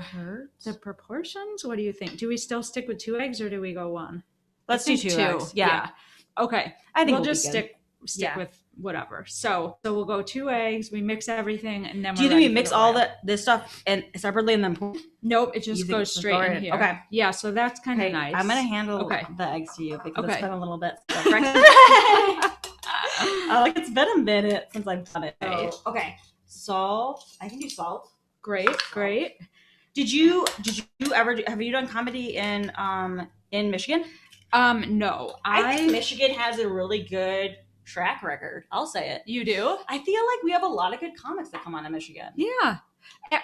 the proportions. What do you think? Do we still stick with 2 eggs or do we go 1? Let's do 2 eggs. Yeah. Okay. I think we'll just stick Yeah. with whatever. So we'll go 2 eggs. We mix everything, and then Do you think we mix all this stuff and separately and then pour? Nope, it just goes straight in here. Okay. Yeah, so that's kind of nice. I'm gonna handle Okay. the eggs to you because Okay. it's been a little bit. Like it's been a minute since I've done it. So, okay, salt. I can do salt. Great. Did you ever have you done comedy in Michigan? No. I think Michigan has a really good track record. I'll say it. You do? I feel like we have a lot of good comics that come out of Michigan. Yeah.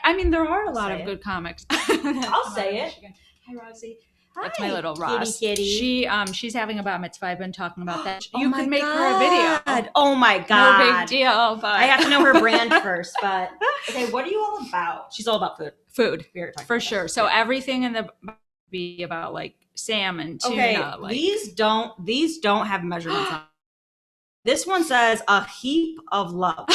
I mean, there are a lot of say good comics. I'll say it. Hi, Rosie. Hi, That's my little Ross. kitty. She's having a bat mitzvah. I've been talking about that. Oh You my could make her a God. video. Oh my God. No big deal, but I have to know her brand first. But okay, what are you all about? She's all about food. food We were talking for about sure. that. So everything in the be about like salmon, tuna. Okay, Like these don't have measurements on. This one says a heap of love,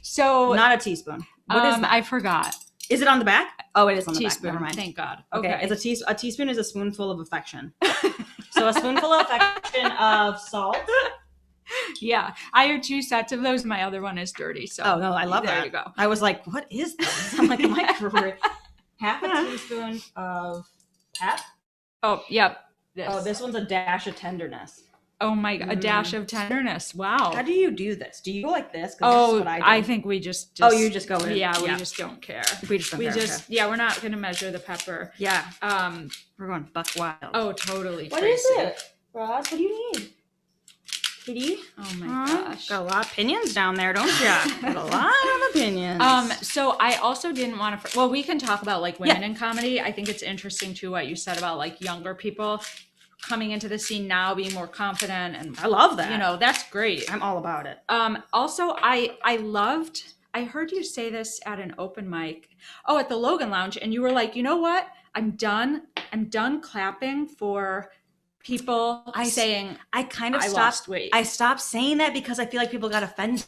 so not a teaspoon. What is that? I forgot. Is it on the back? Oh, it is on the Teaspoon. back. Never mind. Thank God. Okay, it's a teaspoon is a spoonful of affection. So a spoonful of affection of salt. Yeah, I have 2 sets of those. My other one is dirty. So Oh no, I love that. There you go. I was like, what is this? I'm like, am I correct? Half a teaspoon of pep. Oh, yep. This one's a dash of tenderness. Oh my God, a dash of tenderness. Wow. How do you do this? Do you go like this? 'Cause this is what I do. think we just Oh, you just go with it. Yeah, we Yeah. just don't care. We just don't care. Okay. Yeah, we're not going to measure the pepper. Yeah. Um, We're going buck wild. oh, totally. What Tracy. is it? Roz, what do you need? Kitty? Oh my gosh. Got a lot of opinions down there, don't you? Got a lot of opinions. So I also didn't want to, well, we can talk about like women in comedy. I think it's interesting too, what you said about like younger people coming into the scene now, being more confident. And I love that. you know, that's great. I'm all about it. Also I heard you say this at an open mic. Oh, at the Logan Lounge. And you were like, you know what? I'm done clapping for people saying I kind of I stopped. lost weight. I stopped saying that because I feel like people got offended.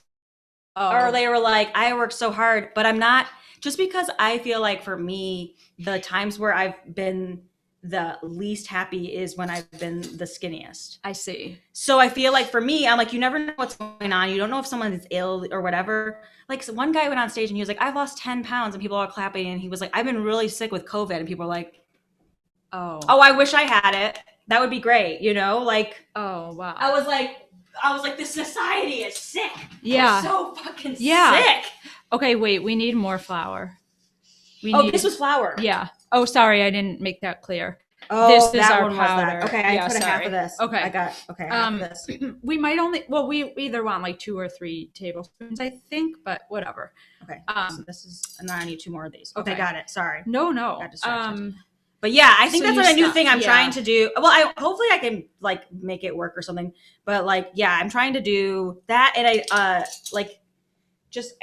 Oh. Or they were like, I worked so hard, but I'm not. Just because I feel like for me, the times where I've been the least happy is when I've been the skinniest. I see. So I feel like for me, I'm like, you never know what's going on. You don't know if someone is ill or whatever. Like so one guy went on stage and he was like, I've lost 10 pounds, and people are clapping. And he was like, I've been really sick with COVID. And people are like, Oh, I wish I had it. That would be great. You know, like, oh, wow. I was like, this society is sick. Yeah. We're so fucking Yeah. sick. Okay, wait, we need more flour. This was flour. Yeah. Oh, sorry, I didn't make that clear. Oh, This is that our one was that. powder. Okay, I Yeah, put a half sorry. of this. Okay. I got half of this. We might only, well, we either want like 2 or 3 tablespoons, I think, but whatever. Okay. So this is, and then I need 2 more of these. Okay, Okay. got it. Sorry. No. Got distracted. But yeah, I think So that's you a new stopped, thing I'm yeah. trying to do. Well, hopefully I can like make it work or something. But like, yeah, I'm trying to do that, and I think it's like just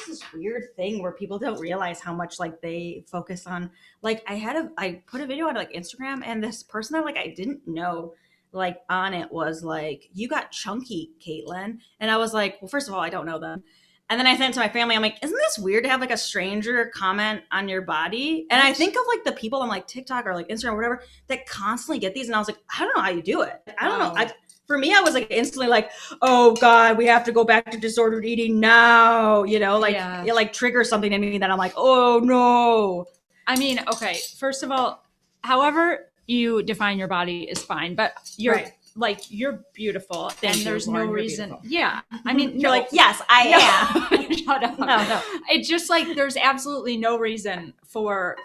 this weird thing where people don't realize how much like they focus on. Like, I put a video on like Instagram, and this person that like I didn't know like on it was like, you got chunky, Caitlin, and I was like, well, first of all, I don't know them. And then I sent it to my family. I'm like, isn't this weird to have like a stranger comment on your body? And I think of like the people on like TikTok or like Instagram or whatever that constantly get these. And I was like, I don't know how you do it. I don't know. For me, I was like instantly like, oh God, we have to go back to disordered eating now. You know, like it like triggers something in me that I'm like, oh no. I mean, okay, first of all, however you define your body is fine, but you're Right. like, you're beautiful. Thank and you, there's Lauren, no you're reason. beautiful. Yeah. I mean, You're like, yes, I am. Shut up. No. It's just like there's absolutely no reason for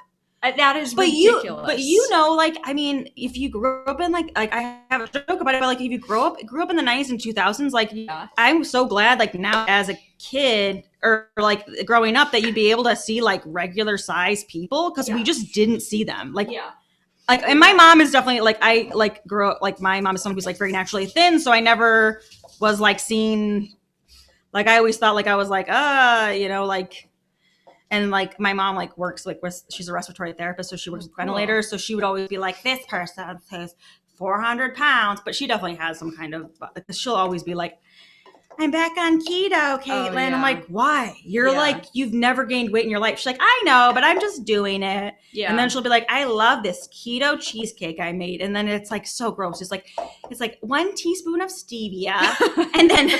That is But ridiculous. you know, like, I mean, if you grew up in like I have a joke about it, but like if you grew up in the 90s and 2000s, like Yeah. I'm so glad like now as a kid or like growing up that you'd be able to see like regular size people because we just didn't see them. Like like, and my mom is definitely like, I like grew up like my mom is someone who's like very naturally thin, so I never was like seen, like I always thought like I was like you know, like, and like my mom like works like with, she's a respiratory therapist, so she works with ventilators, so she would always be like, this person says 400 pounds, but she definitely has some kind of, she'll always be like, I'm back on keto, Caitlin. Oh, yeah. I'm like, why? You're like, you've never gained weight in your life. She's like, I know, but I'm just doing it. Yeah. And then she'll be like, I love this keto cheesecake I made. And then it's like so gross. It's like 1 teaspoon of stevia and then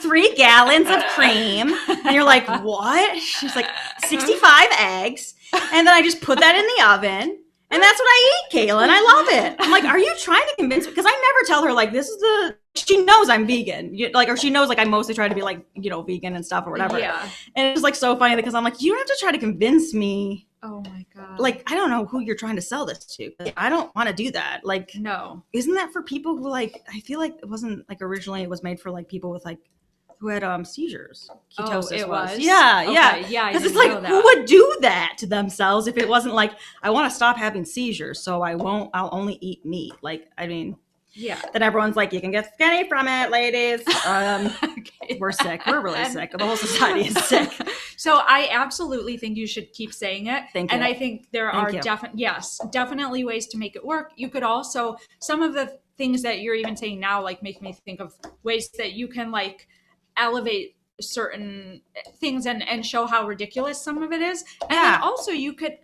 3 gallons of cream. And you're like, what? She's like, 65 eggs. And then I just put that in the oven. And that's what I eat, Caitlin. I love it. I'm like, are you trying to convince me? Because I never tell her, like, this is the, she knows I'm vegan. Like, or she knows, like, I mostly try to be, like, you know, vegan and stuff or whatever. Yeah. And it's, like, so funny because I'm like, you don't have to try to convince me. Oh, my God. Like, I don't know who you're trying to sell this to. I don't want to do that. Like, no. Isn't that for people who, like, I feel like it wasn't, like, originally it was made for, like, people with, like, who had seizures. Ketosis it was? Yeah, okay. yeah. Yeah, because it's like, who would do that to themselves if it wasn't like, I want to stop having seizures, so I'll only eat meat. Like, I mean, yeah. Then everyone's like, you can get skinny from it, ladies. Okay. We're sick. We're really sick. The whole society is sick. So I absolutely think you should keep saying it. Thank you. And I think there are definitely ways to make it work. You could also, some of the things that you're even saying now, like make me think of ways that you can like elevate certain things and show how ridiculous some of it is. And then also you could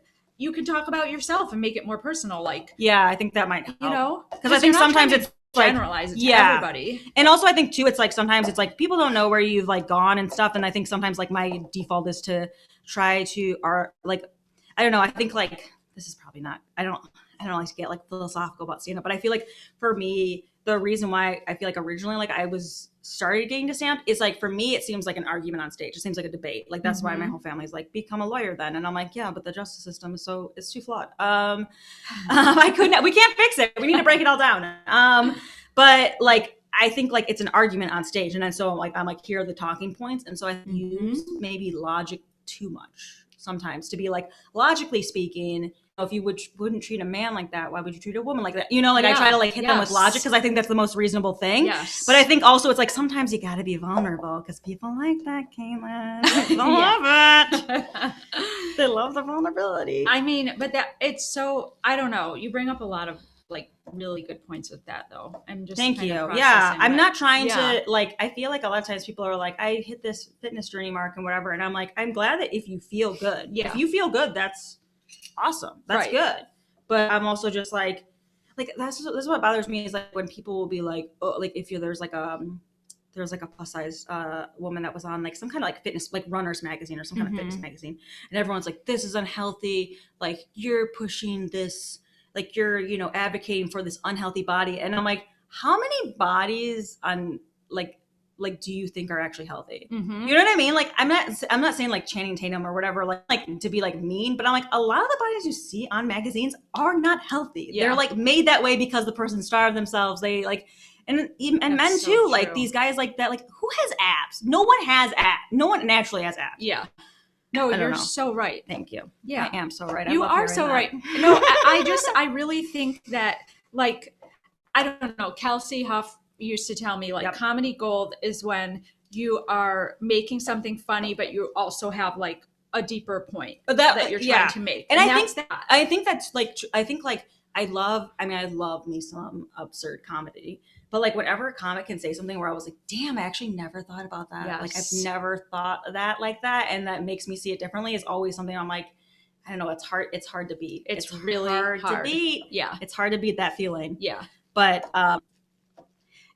talk about yourself and make it more personal. Like, yeah, I think that might help. You know, because I think sometimes it's like, generalize it to everybody. And also I think too, it's like sometimes it's like people don't know where you've like gone and stuff. And I think sometimes like my default is to try to like, I don't know. I think like, this is probably not, I don't like to get like philosophical about stand up, but I feel like for me, the reason why I feel like originally like I was started getting to stand up is like, for me, it seems like an argument on stage. It seems like a debate. Like that's why my whole family's like, become a lawyer then. And I'm like, yeah, but the justice system is it's too flawed. We can't fix it. We need to break it all down. But like, I think like it's an argument on stage. And then so I'm like, here are the talking points. And so I use maybe logic too much sometimes to be like, logically speaking, if you wouldn't treat a man like that, why would you treat a woman like that? You know, like I try to like hit them with logic because I think that's the most reasonable thing. Yes. But I think also it's like sometimes you got to be vulnerable because people like that, Caitlin. They love it. They love the vulnerability. I mean, but that it's so, I don't know. You bring up a lot of like really good points with that though. I'm just thank you. Yeah, I'm not trying to like. I feel like a lot of times people are like, I hit this fitness journey mark and whatever, and I'm like, I'm glad that if you feel good, if you feel good, that's awesome. That's good. But I'm also just like this is what bothers me is like when people will be like, oh, like if there's like a plus size woman that was on like some kind of like fitness, like Runners magazine or some kind of fitness magazine, and everyone's like, this is unhealthy. Like you're pushing this, like you're, you know, advocating for this unhealthy body. And I'm like, how many bodies on like do you think are actually healthy? You know what I mean? Like I'm not saying like Channing Tatum or whatever, like to be like mean, but I'm like, a lot of the bodies you see on magazines are not healthy. They're like made that way because the person starved themselves. They like, and men too, so like these guys like that, like who has abs? No one has abs. No one naturally has abs. Yeah. No, you're so right. Thank you. Yeah. I am so right. You are so right. No, I really think that like, I don't know, Kelsey Huff used to tell me like comedy gold is when you are making something funny, but you also have like a deeper point that you're trying to make. And I think that's like, I love me some absurd comedy, but like whenever a comic can say something where I was like, damn, I actually never thought about that. Yes. Like I've never thought of that like that. And that makes me see it differently is always something I'm like, I don't know. It's hard to beat. It's really hard to beat. Yeah. It's hard to beat that feeling. Yeah. But,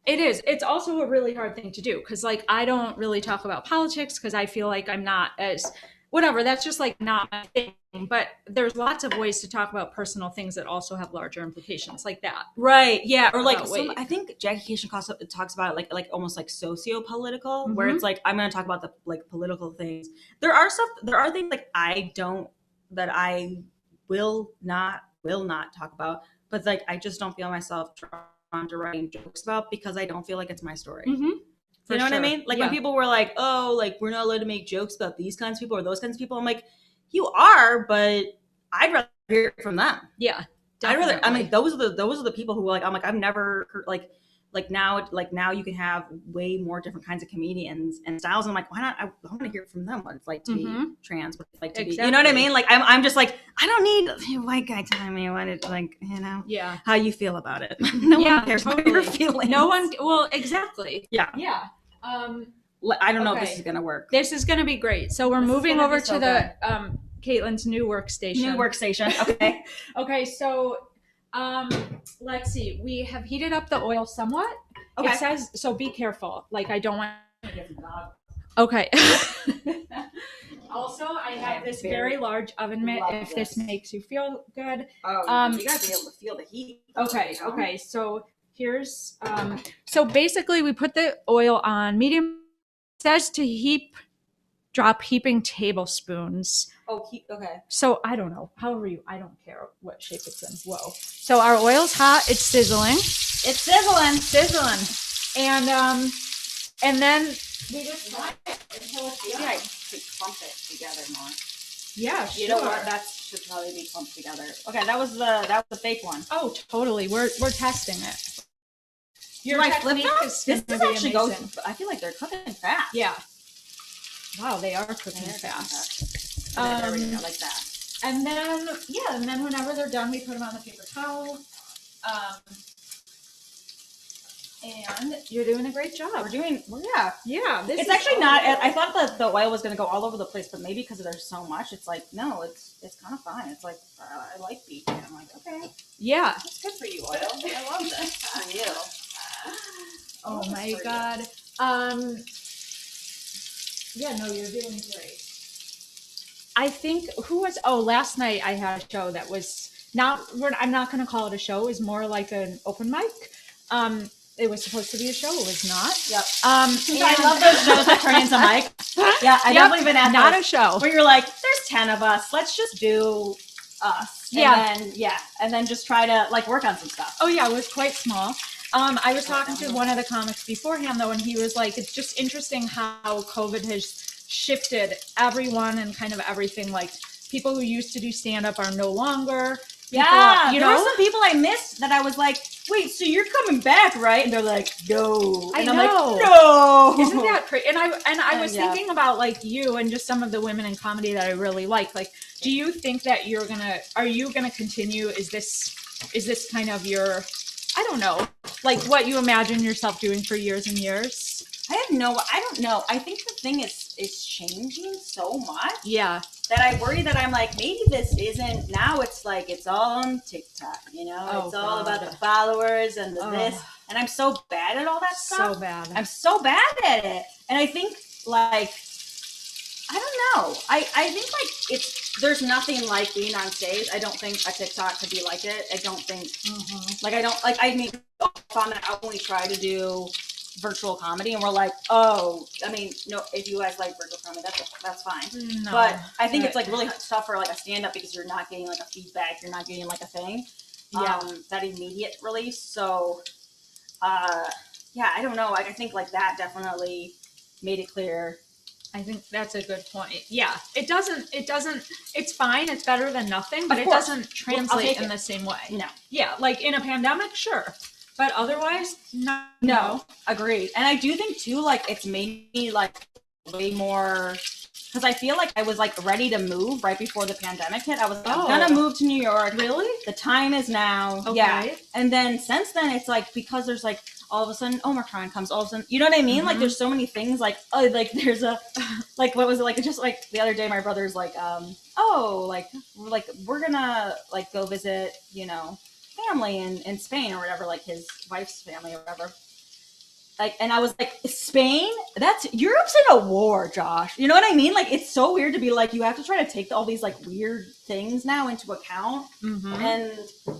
it is. It's also a really hard thing to do because like I don't really talk about politics because I feel like I'm not as whatever. That's just like not my thing. But there's lots of ways to talk about personal things that also have larger implications like that. Right. Yeah. Or like I think Jackie Kashian talks about it like almost like socio-political, where it's like I'm going to talk about the like political things. There are things like I will not talk about, but like I just don't feel myself drawn to writing jokes about because I don't feel like it's my story. Mm-hmm. You know what I sure. mean? Like Yeah. when people were like, "Oh, like we're not allowed to make jokes about these kinds of people or those kinds of people," I'm like, "You are, but I'd rather hear it from them." Yeah. I'd Definitely. rather. I mean, those are the people who like. I'm like, I've never heard like now you can have way more different kinds of comedians and styles. And I'm like, why not? I want to hear from them what it's like to be trans, what it's like to be. You know what I mean? Like I'm just like, I don't need a white guy telling me what it's like. You know? Yeah. How you feel about it? No one cares about your feelings. No one. Well, exactly. Yeah. Yeah. I don't know if this is gonna work. This is gonna be great. So we're moving over to the Caitlin's new workstation. Okay. Okay. So let's see. We have heated up the oil somewhat. Okay. It says so. Be careful. Like I don't want. Okay. Also, I have this very large oven mitt. If this makes you feel good. Oh, you gotta be able to feel the heat. Okay. Okay. So here's so basically we put the oil on medium. It says to drop heaping tablespoons. Oh, okay. So I don't know. However I don't care what shape it's in. Whoa. So our oil's hot. It's sizzling. It's sizzling. And then we just fry it until it's done. Maybe I could clump it together more. Yeah, sure. You know what? That should probably be clumped together. Okay, that was the fake one. Oh, totally. We're testing it. Your technique is actually goes. I feel like they're cooking fast. Yeah. Wow, they are cooking fast. There we go, like that. And then whenever they're done, we put them on the paper towel. And you're doing a great job. Yeah. It's actually not. I thought that the oil was going to go all over the place, but maybe because there's so much, it's like no, it's kind of fine. It's like I like beef. And I'm like, okay, yeah, it's good for you, oil. I love this for you. Oh my god. Yeah, no, you're doing great. I think last night I had a show that was I'm not going to call it a show. It was more like an open mic. It was supposed to be a show. It was not. Yep. I love those shows that turn into mic. Yeah, I definitely been at not a show where you're like, there's 10 of us. Let's just do us. Yeah. And then just try to like work on some stuff. Oh yeah, it was quite small. I was talking to one of the comics beforehand though, and he was like, it's just interesting how COVID has shifted everyone and kind of everything. Like people who used to do stand-up are no longer. There were some people I missed that I was like, wait, so you're coming back, right? And they're like, no. And I'm like, no. Isn't that crazy? And I was thinking about like you and just some of the women in comedy that I really like. Like, do you think that are you gonna continue? Is this kind of your, I don't know, like what you imagine yourself doing for years and years? I don't know. I think the thing is changing so much. Yeah. That I worry that I'm like, maybe this isn't, now it's like, it's all on TikTok, you know? It's all about the followers and the this. And I'm so bad at all that stuff. So bad. I'm so bad at it. And I think like, I don't know. I think like there's nothing like being on stage. I don't think a TikTok could be like it. I don't think, I only try to do virtual comedy and we're like, no, if you guys like virtual comedy, that's fine. No, but I think it's like really tough for like a stand-up because you're not getting like a feedback, you're not getting like a thing, that immediate release. So I don't know. I think like that definitely made it clear. I think that's a good point. Yeah, it doesn't, it's fine. It's better than nothing, but it doesn't translate in the same way. No. Yeah. Like in a pandemic, sure. But otherwise, no, agreed. And I do think too, like it's made me like way more, because I feel like I was like ready to move right before the pandemic hit. I was I'm gonna move to New York. Really? The time is now. Okay. Yeah. And then since then, it's like because there's like all of a sudden Omicron comes. All of a sudden, you know what I mean? Mm-hmm. Like there's so many things. Like there's a like what was it like? Just like the other day, my brother's like we're gonna like go visit family in Spain or whatever, like his wife's family or whatever. Like, and I was like, Spain? Europe's in a war, Josh. You know what I mean? Like, it's so weird to be like, you have to try to take all these like weird things now into account. Mm-hmm. And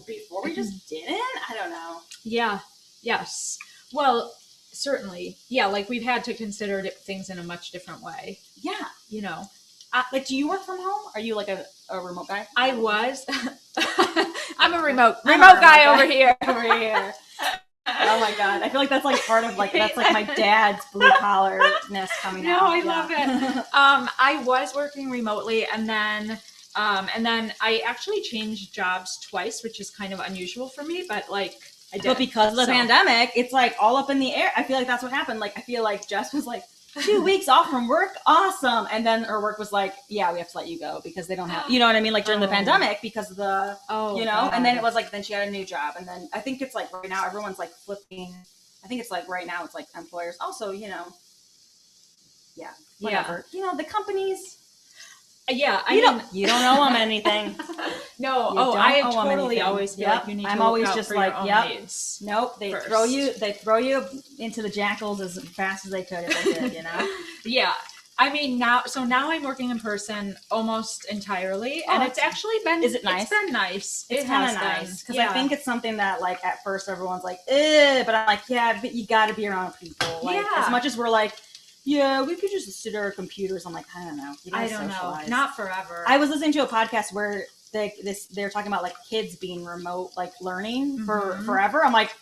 before we just didn't? I don't know. Yeah. Yes. Well, certainly. Yeah. Like we've had to consider things in a much different way. Yeah. Like, do you work from home? Are you like a remote guy? I was. I'm a remote guy over here. Over here. Oh my god, I feel like that's like part of like that's like my dad's blue collarness coming out. No, I love it. I was working remotely, and then I actually changed jobs twice, which is kind of unusual for me, but like I did. But because of the pandemic, it's like all up in the air. I feel like that's what happened. Like I feel like Jess was like 2 weeks off from work, awesome, and then her work was like, yeah, we have to let you go because they don't have, you know what I mean, like during the pandemic because of the, you know, and then it was like then she had a new job, and then I think it's like right now everyone's like flipping. I think it's like right now it's like employers also, you know, whatever, you know, the companies. Yeah, I mean, you don't owe them anything. No, I totally always feel like you need to. I'm always just like, needs nope. They first. throw you into the jackals as fast as they could if they did, you know. Yeah, I mean now I'm working in person almost entirely, and it's actually been. Is it nice? It's been nice. It's kind of nice because I think it's something that like at first everyone's like, but I'm like, yeah, but you got to be around people. Like as much as we're like. Yeah, we could just sit at our computers. I'm like, I don't know. I don't know. Not forever. I was listening to a podcast where they're talking about like kids being remote, like learning for forever. I'm like,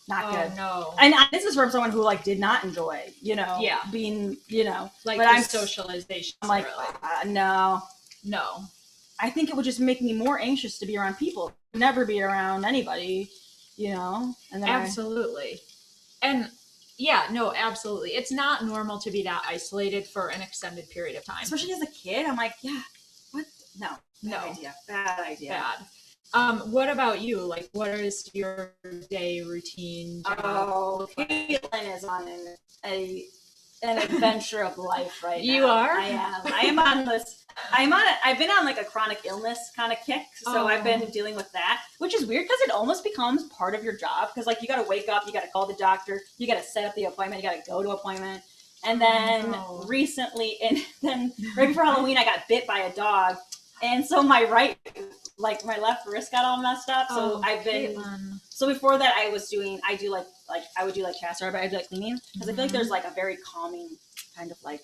not good. No. And this is from someone who like did not enjoy, you know, being, you know, like but I'm socialization. I'm like, no. I think it would just make me more anxious to be around people, never be around anybody, you know. And then absolutely, and. Yeah, no, absolutely. It's not normal to be that isolated for an extended period of time. Especially as a kid, I'm like, what? No. Bad idea. What about you? Like, what is your day routine? Caitlin is on an adventure of life right now. You are? I am. I am on this. I've been on like a chronic illness kind of kick, so I've been dealing with that, which is weird because it almost becomes part of your job because like you got to wake up, you got to call the doctor, you got to set up the appointment, you got to go to appointment, and then recently, and then right before Halloween, I got bit by a dog, and so my left wrist got all messed up. So I've been. Caitlin. So before that, I would do chest, but I do like cleaning because I feel like there's like a very calming kind of like.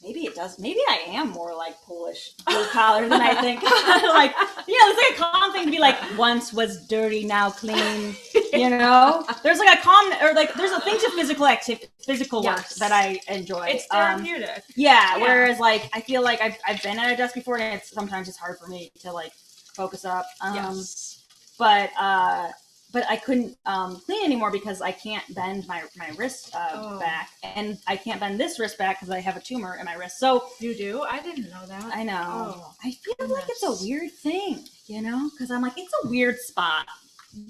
Maybe it does. Maybe I am more like Polish blue collar than I think. Like, you know, it's like a calm thing to be like, once was dirty, now clean. You know, there's like a calm, or like there's a thing to physical work that I enjoy. It's therapeutic. Whereas like I feel like I've been at a desk before, and sometimes it's hard for me to like focus up. But I couldn't clean anymore because I can't bend my wrist back, and I can't bend this wrist back because I have a tumor in my wrist. So you do? I didn't know that. I know. I feel like it's a weird thing, you know, because I'm like, it's a weird spot.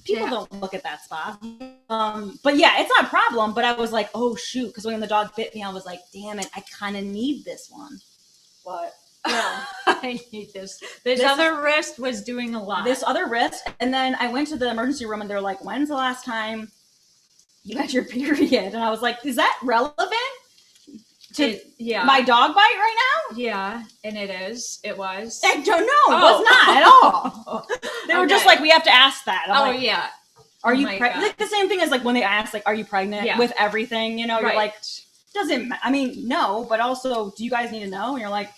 People don't look at that spot. But yeah, it's not a problem. But I was like, oh shoot, because when the dog bit me, I was like, damn it, I kind of need this one. But. Yeah. I need this. This other wrist was doing a lot. This other wrist. And then I went to the emergency room and they're like, when's the last time you had your period? And I was like, is that relevant to my dog bite right now? Yeah. And it is. It was. I don't know. It was not at all. They were just like, we have to ask that. I'm like, yeah. Are you pregnant? Like the same thing as like when they ask, like, are you pregnant with everything? You know, you're like, I mean, no, but also, do you guys need to know? And you're like,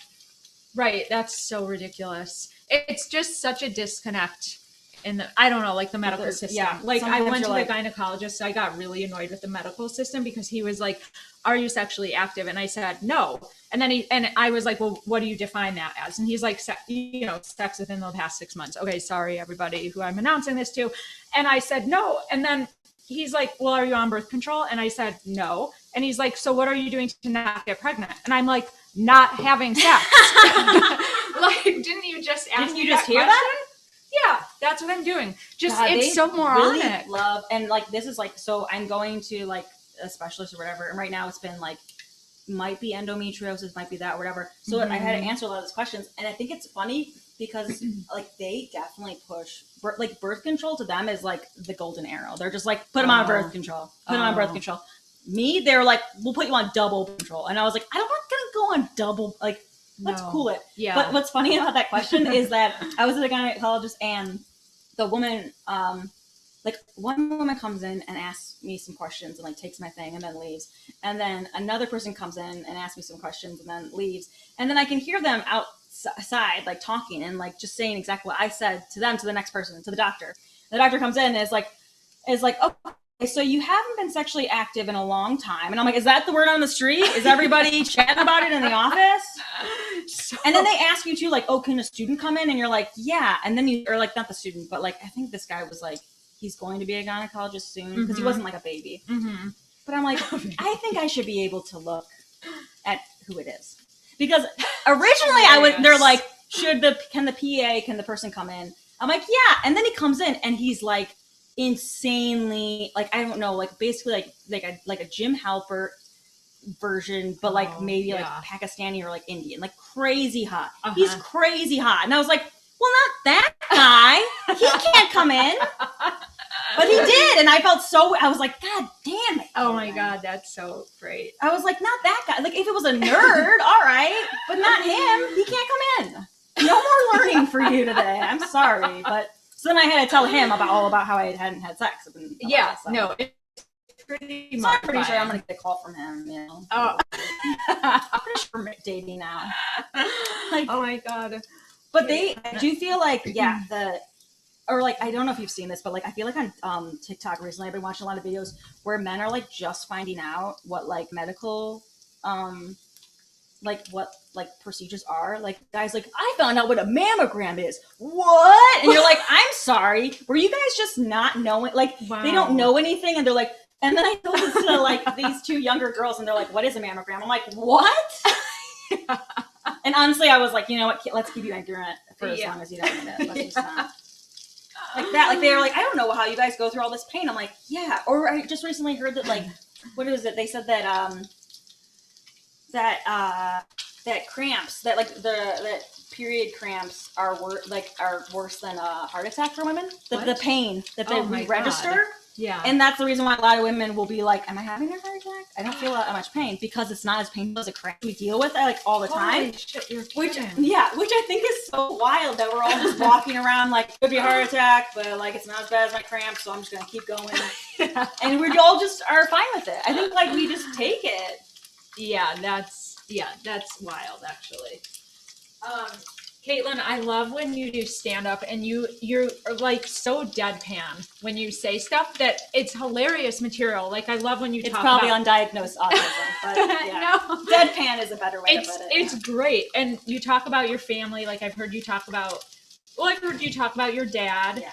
right, that's so ridiculous. It's just such a disconnect in the, I don't know, like the medical system. Yeah, like sometimes I went to the gynecologist, so I got really annoyed with the medical system because he was like, "Are you sexually active?" And I said, "No." And then I was like, "Well, what do you define that as?" And he's like, sex within the past 6 months. Okay, sorry everybody who I'm announcing this to. And I said, "No." And then he's like, "Well, are you on birth control?" And I said, "No." And he's like, "So what are you doing to not get pregnant?" And I'm like, "Not having sex." Like, didn't you just hear that? Yeah, that's what I'm doing. Just it's so moronic. Love and like this is like, so I'm going to like a specialist or whatever, and right now it's been like might be endometriosis, might be that, whatever. So I had to answer a lot of those questions, and I think it's funny because like they definitely push like birth control to them is like the golden arrow. They're just like, put them on birth control, put them on birth control. Me, they're like, we'll put you on double control, and I was like, I'm not gonna go on double. Like, let's cool it. Yeah. But what's funny about that question is that I was at a gynecologist, and the woman like one woman comes in and asks me some questions and like takes my thing and then leaves. And then another person comes in and asks me some questions and then leaves. And then I can hear them outside like talking and like just saying exactly what I said to them, to the next person, to the doctor. The doctor comes in and is like, okay, so you haven't been sexually active in a long time. And I'm like, is that the word on the street? Is everybody chatting about it in the office? And then they ask you too, like, oh, can a student come in? And you're like, yeah. And then or like, not the student, but like, I think this guy was like, he's going to be a gynecologist soon because he wasn't like a baby. But I'm like, I think I should be able to look at who it is. Because originally they're like, can the person come in? I'm like, yeah. And then he comes in and he's like, insanely, like, I don't know, like basically like a gym helper version, but like maybe like Pakistani or like Indian, like crazy hot. He's crazy hot. And I was like, well, not that guy. He can't come in. But he did. And I was like, God damn it. Oh my God, that's so great. I was like, not that guy. Like if it was a nerd, all right, but not him. He can't come in. No more learning for you today. I'm sorry, but so then I had to tell him about how I hadn't had sex. Yeah, no, it's pretty much. I'm pretty sure I'm gonna get a call from him. You know. Oh, I'm pretty sure we're dating now. Like, oh my God. But I do feel like or like I don't know if you've seen this, but like I feel like on TikTok recently I've been watching a lot of videos where men are like just finding out what like medical like what like procedures are. Like guys like, I found out what a mammogram is. What? And you're like, I'm sorry, were you guys just not knowing? Like they don't know anything and they're like, and then I told this to like these two younger girls and they're like, what is a mammogram? I'm like, what? And honestly I was like, you know what, let's keep you ignorant for as long as you don't know it. Let's just not. Like that, like they were like, I don't know how you guys go through all this pain. I'm like, yeah. Or I just recently heard that like, what is it? They said that that cramps, that like that period cramps are worse than a heart attack for women. The pain that they register. Yeah. And that's the reason why a lot of women will be like, am I having a heart attack? I don't feel that much pain, because it's not as painful as a cramp. We deal with it like all the time. Holy shit, you're which kidding. I think is so wild that we're all just walking around like, it could be a heart attack, but like it's not as bad as my cramp, so I'm just gonna keep going. And we all just are fine with it. I think like we just take it. Yeah, that's wild actually. Caitlin, I love when you do stand up and you're like so deadpan when you say stuff that it's hilarious material. Like I love when you talk about... It's probably undiagnosed autism, but yeah. No. Deadpan is a better way to put it. It's great. And you talk about your family. Like I've heard you talk about your dad.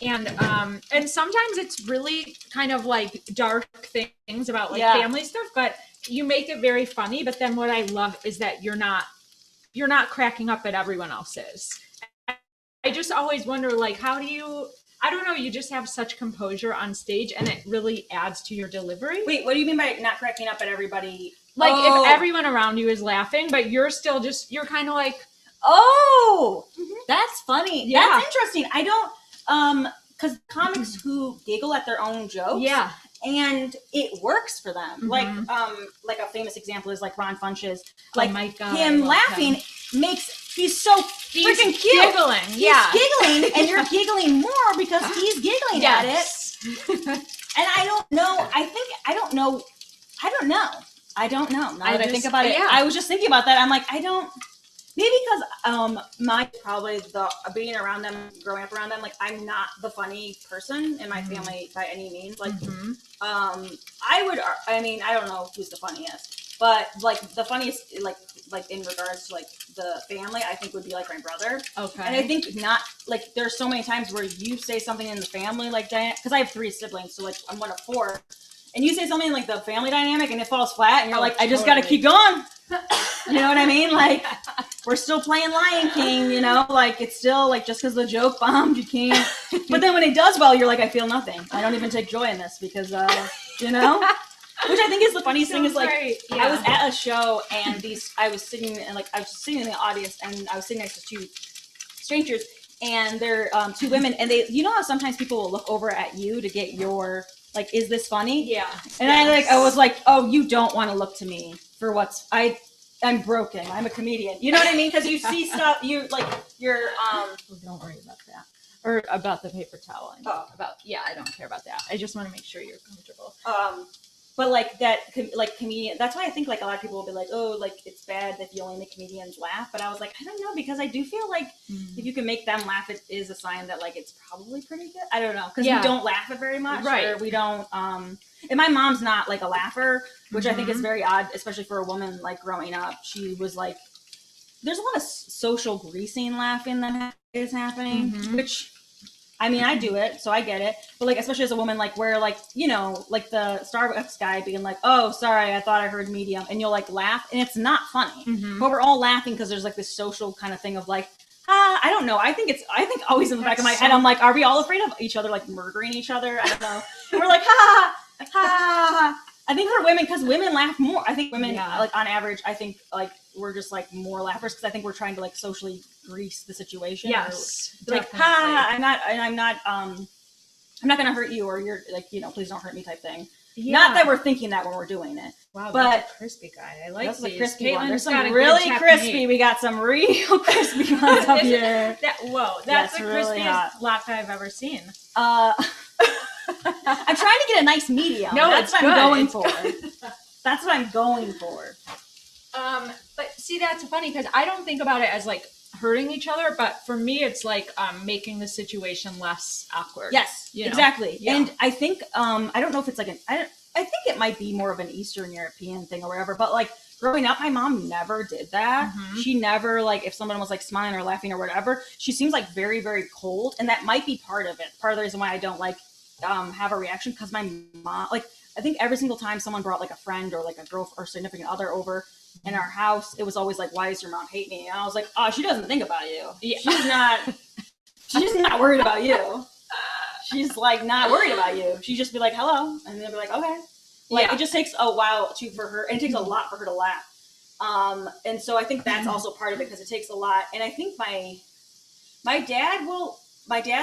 Yeah. And sometimes it's really kind of like dark things about like family stuff, but you make it very funny. But then what I love is that you're not cracking up at everyone else's. I just always wonder, like, how do you, I don't know, you just have such composure on stage and it really adds to your delivery. Wait, what do you mean by not cracking up at everybody? Like if everyone around you is laughing, but you're still you're kind of like, that's funny. Yeah. That's interesting. I don't, because comics who giggle at their own jokes. Yeah. And it works for them. Like a famous example is like Ron Funches. Like, oh my God, him laughing he's so freaking cute. Giggling. He's giggling, and you're giggling more because he's giggling at it. And I don't know. I don't know. Now that I think about it, I was just thinking about that. I'm like, maybe because my probably the being around them, growing up around them, like I'm not the funny person in my family by any means. Like, I don't know who's the funniest, but like the funniest, like in regards to like the family, I think would be like my brother. Okay. And I think not like there's so many times where you say something in the family like that, because I have 3 siblings, so like I'm one of 4. And you say something like the family dynamic and it falls flat and you're like, I just got to keep going. You know what I mean? Like, we're still playing Lion King, you know? Like, it's still, like, just because the joke bombed, you can't. But then when it does well, you're like, I feel nothing. I don't even take joy in this because, you know? Which I think is the funniest thing is, like, I was at a show and I was sitting in the audience and I was sitting next to 2 strangers and they're 2 women. And they, you know how sometimes people will look over at you to get your... like, is this funny? Yeah. And I was like, oh, you don't want to look to me for I'm broken. I'm a comedian. You know what I mean? Because you see stuff, don't worry about that. Or about the paper towel. I mean, Oh. I don't care about that. I just want to make sure you're comfortable. But like that, like comedian. That's why I think like a lot of people will be like, oh, like it's bad if you only make comedians laugh. But I was like, I don't know, because I do feel like if you can make them laugh, it is a sign that like it's probably pretty good. I don't know, because we don't laugh it very much, right? Or we don't. And my mom's not like a laugher, which I think is very odd, especially for a woman. Like growing up, she was like, there's a lot of social greasing laughing that is happening, which. I mean, I do it, so I get it. But, like, especially as a woman, like, where, like, you know, like the Starbucks guy being like, oh, sorry, I thought I heard medium. And you'll, like, laugh. And it's not funny. But we're all laughing because there's, like, this social kind of thing of, like, I don't know. I think always in the back of my head, I'm like, are we all afraid of each other, like, murdering each other? I don't know. And we're like, I think for women, because women laugh more. I think women, like, on average, I think, like, we're just, like, more laughers because I think we're trying to, like, socially grease the situation. Yes. Like, I'm not gonna hurt you, or you're like, you know, please don't hurt me type thing. Not that we're thinking that when we're doing it. Wow, but that's a crispy guy. I like that's these. The crispy one. There's Caitlin's some really crispy. technique. We got some real crispy ones up here. That's the crispiest latte I've ever seen. I'm trying to get a nice medium. No, that's what I'm going for. That's what I'm going for. But see, that's funny because I don't think about it as like hurting each other, but for me, it's like making the situation less awkward. Yes, you know? Exactly. Yeah. And I think I don't know if it's like I think it might be more of an Eastern European thing or whatever. But like growing up, my mom never did that. She never like if someone was like smiling or laughing or whatever, she seems like very very cold, and that might be part of it. Part of the reason why I don't like have a reaction because my mom like I think every single time someone brought like a friend or like a girl or significant other over. In our house, it was always like, why does your mom hate me? And I was like, oh, she doesn't think about you. Yeah. She's not worried about you. She's like not worried about you. She just be like, hello. And they'll be like, okay. Like it just takes a while for her, and it takes a lot for her to laugh. And so I think that's also part of it because it takes a lot. And I think my dad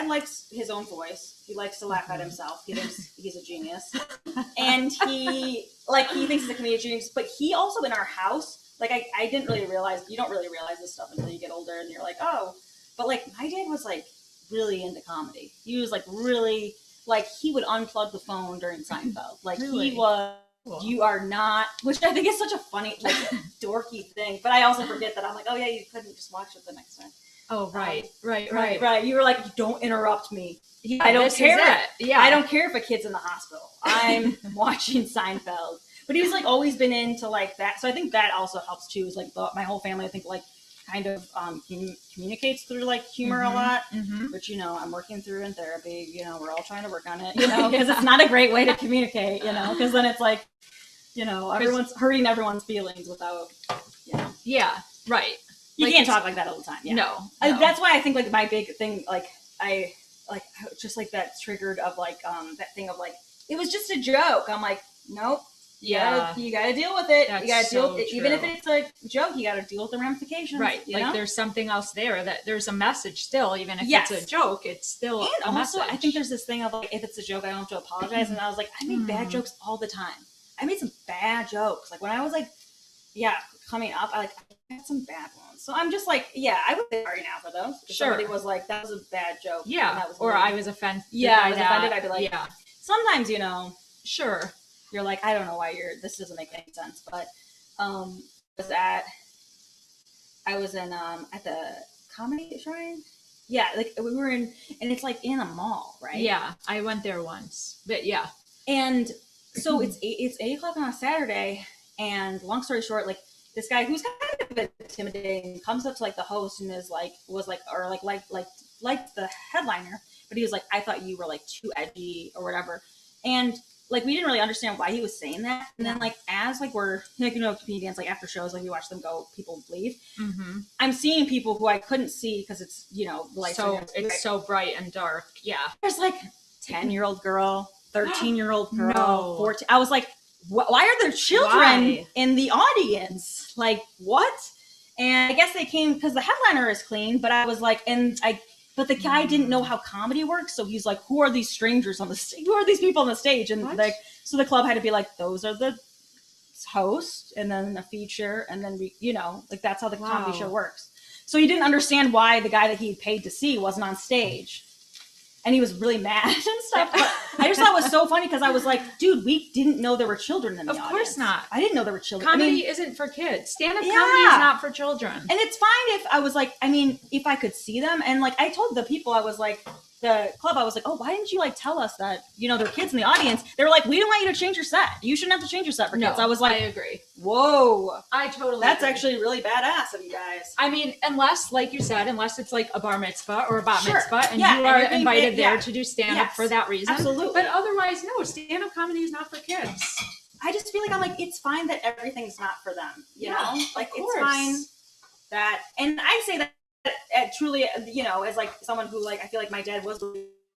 likes his own voice. He likes to laugh at himself. He thinks he's a genius. And he thinks he's a comedian genius. But he also in our house, like I didn't really realize, you don't really realize this stuff until you get older and you're like, oh. But like my dad was like really into comedy. He was like really, like he would unplug the phone during Seinfeld. Like really? He was, cool. You are not, which I think is such a funny, like dorky thing. But I also forget that I'm like, oh yeah, you couldn't just watch it the next time. Oh, right. You were like, don't interrupt me. Yeah, I don't care. Yeah. I don't care if a kid's in the hospital. I'm watching Seinfeld. But he's like always been into like that. So I think that also helps too. Is like my whole family, I think like kind of communicates through like humor a lot, which, you know, I'm working through in therapy. You know, we're all trying to work on it, you know, because it's not a great way to communicate, you know, because then it's like, you know, everyone's hurting everyone's feelings without, you know. Yeah, right. You can't talk like that all the time. Yeah. No. That's why I think like my big thing, like I just like that triggered of like that thing of like it was just a joke. I'm like, nope. You gotta deal with it. That's you gotta deal with it. true. Even if it's a joke, you gotta deal with the ramifications. Right. You like know? there's something else there that there's a message still, even if it's a joke, it's still and a also, message. I think there's this thing of like if it's a joke, I don't have to apologize. And I was like, I make bad jokes all the time. I made some bad jokes. Like when I was like, coming up, I had some bad ones. So I'm just like, I would say sorry now for those. If somebody was like, that was a bad joke. Yeah. That was or I was offended. I was offended. I'd be like, sometimes, you know, sure. You're like, I don't know why this doesn't make any sense. But I was in at the Comedy Shrine. Yeah, like we were in, and it's like in a mall, right? Yeah, I went there once, but yeah. And so it's 8:00 on a Saturday, and long story short, like this guy who's kind of intimidating comes up to like the host and was like the headliner, but he was like, I thought you were like too edgy or whatever, and like we didn't really understand why he was saying that. And then like as like we're like, you know, comedians, like after shows, like we watch them go, people leave. I'm seeing people who I couldn't see because it's, you know, like so bright and dark. Yeah, there's like 10-year-old girl, 13-year-old girl, 14. I was like, why are there children in the audience? Like what? And I guess they came because the headliner is clean, but I was like, but the guy didn't know how comedy works, so he's like, "Who are these strangers on the stage? Who are these people on the stage?" And like, so the club had to be like, "Those are the hosts," and then a feature, and then we, you know, like that's how the comedy show works. So he didn't understand why the guy that he paid to see wasn't on stage. and he was really mad and stuff. But I just thought it was so funny because I was like, dude, we didn't know there were children in the audience. Of course not. I didn't know there were children. Comedy isn't for kids. Stand-up comedy is not for children. And it's fine if I was like, I mean, if I could see them. And like, I told the people, I was like, the club, I was like, oh, why didn't you like tell us that, you know, there are kids in the audience? They were like, we don't want you to change your set. You shouldn't have to change your set for kids. I was like, I agree. Whoa. I totally That's agree. actually really badass of you guys. I mean, unless, like you said, unless it's like a bar mitzvah or a bat Sure. mitzvah and Yeah, you and are you're being invited big, there yeah. to do stand-up for that reason. Absolutely. But otherwise, no, stand-up comedy is not for kids. I just feel like I'm like, it's fine that everything's not for them. You know? Like, of it's course. fine that, and I say that truly, you know, as like someone who like, I feel like my dad was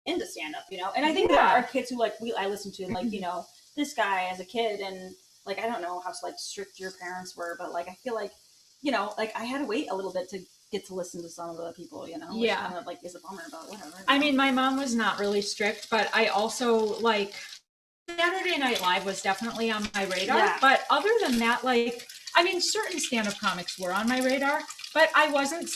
into stand-up, you know? And I think there are kids who like, I listen to like, you know, this guy as a kid, and like, I don't know how like strict your parents were, but like, I feel like, you know, like I had to wait a little bit to get to listen to some of the people, you know? Which kind of like is a bummer, but whatever. I mean, my mom was not really strict, but I also like Saturday Night Live was definitely on my radar. Yeah. But other than that, like, I mean, certain stand-up comics were on my radar, but I wasn't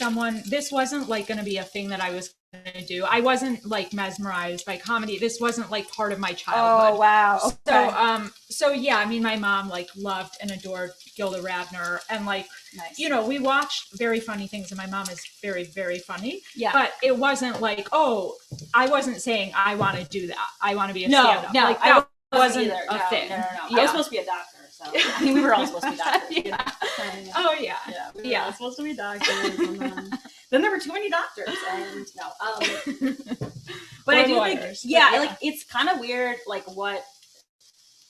this wasn't like going to be a thing that I was going to do. I wasn't like mesmerized by comedy. This wasn't like part of my childhood. Oh, wow. Okay. So yeah, I mean, my mom like loved and adored Gilda Radner, and like, you know, we watched very funny things, and my mom is very, very funny. Yeah. But it wasn't like, oh, I wasn't saying I want to do that. I want to be a stand-up. No, like, I that wasn't a thing. No. Yeah. I was supposed to be a doctor. So I mean, we were all supposed to be doctors. Yeah. You know? Oh yeah. We were all supposed to be doctors. And then there were too many doctors, and no. But I do lawyers, think, like it's kind of weird, like what,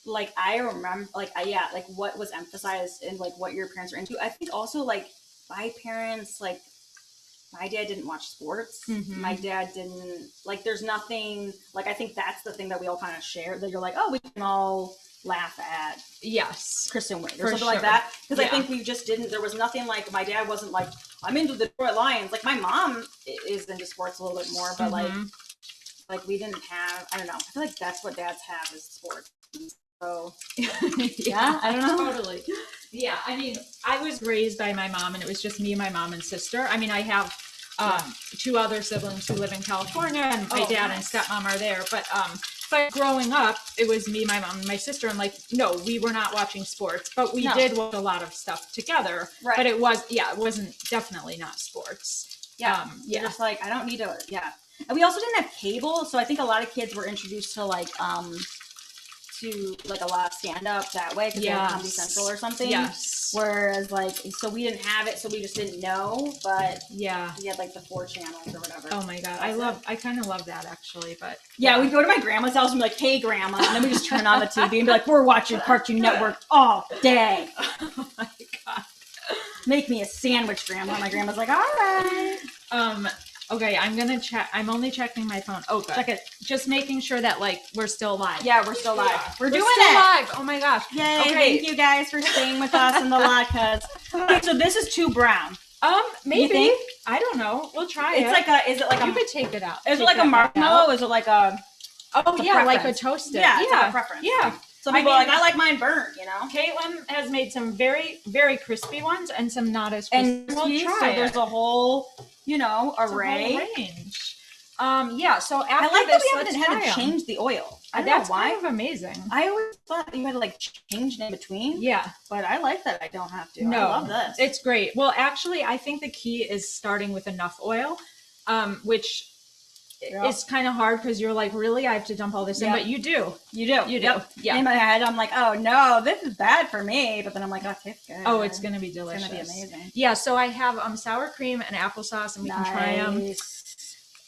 like I remember, like like what was emphasized in like what your parents were into. I think also like my parents, like my dad didn't watch sports. Mm-hmm. My dad didn't like. There's nothing like. I think that's the thing that we all kind of share. That you're like, oh, we can all laugh at Kristen Wiig or something like that. Because I think we just didn't. There was nothing like. My dad wasn't like, I'm into the Detroit Lions. Like my mom is into sports a little bit more, but like we didn't have. I don't know. I feel like that's what dads have is sports. So yeah, I don't know. Totally. Yeah, I mean, I was raised by my mom, and it was just me, my mom, and sister. I mean, I have two other siblings who live in California, and my dad and stepmom are there. But growing up, it was me, my mom, and my sister, and like, no, we were not watching sports, but we did watch a lot of stuff together. Right. But it wasn't definitely not sports. Yeah. You're just like, I don't need to. Yeah. And we also didn't have cable, so I think a lot of kids were introduced to like to like a lot of stand up that way because they had Comedy Central or something. Yes. Whereas like, so we didn't have it, so we just didn't know. But yeah, we had like the 4 channels or whatever. Oh my god, I kind of love that actually. But we'd go to my grandma's house and be like, "Hey, grandma," and then we just turn on the TV and be like, "We're watching Cartoon Network all day." Oh my god. Make me a sandwich, grandma. My grandma's like, "All right." Okay, I'm gonna check. I'm only checking my phone. Oh, good. Check it. Just making sure that like we're still live. Yeah, we're still live. We're doing still it live. Oh my gosh. Yay! Okay. Thank you guys for staying with us in the live. Okay, so this is too brown. Maybe. You think? I don't know. We'll try it's it. Like a. Is it like you a? could take it out. Is it like a marshmallow? Is it like a? Oh yeah, like a toasted. Yeah, it's like a preference. Yeah. So people are like, I like mine burnt, you know? Caitlin has made some very, very crispy ones and some not as crispy. And we'll try there's a whole, you know, array. A whole range. So after I like this, that we haven't had to change the oil. I don't know why. Kind of amazing. I always thought you had to like change it in between. Yeah. But I like that I don't have to. No, I love this. It's great. Well, actually, I think the key is starting with enough oil, which it's kind of hard because you're like, really, I have to dump all this in, but you do. You do. Yep. Yeah. In my head, I'm like, oh no, this is bad for me. But then I'm like, oh, it's good. Oh, it's gonna be delicious. It's gonna be amazing. Yeah. So I have sour cream and applesauce, and we can try them.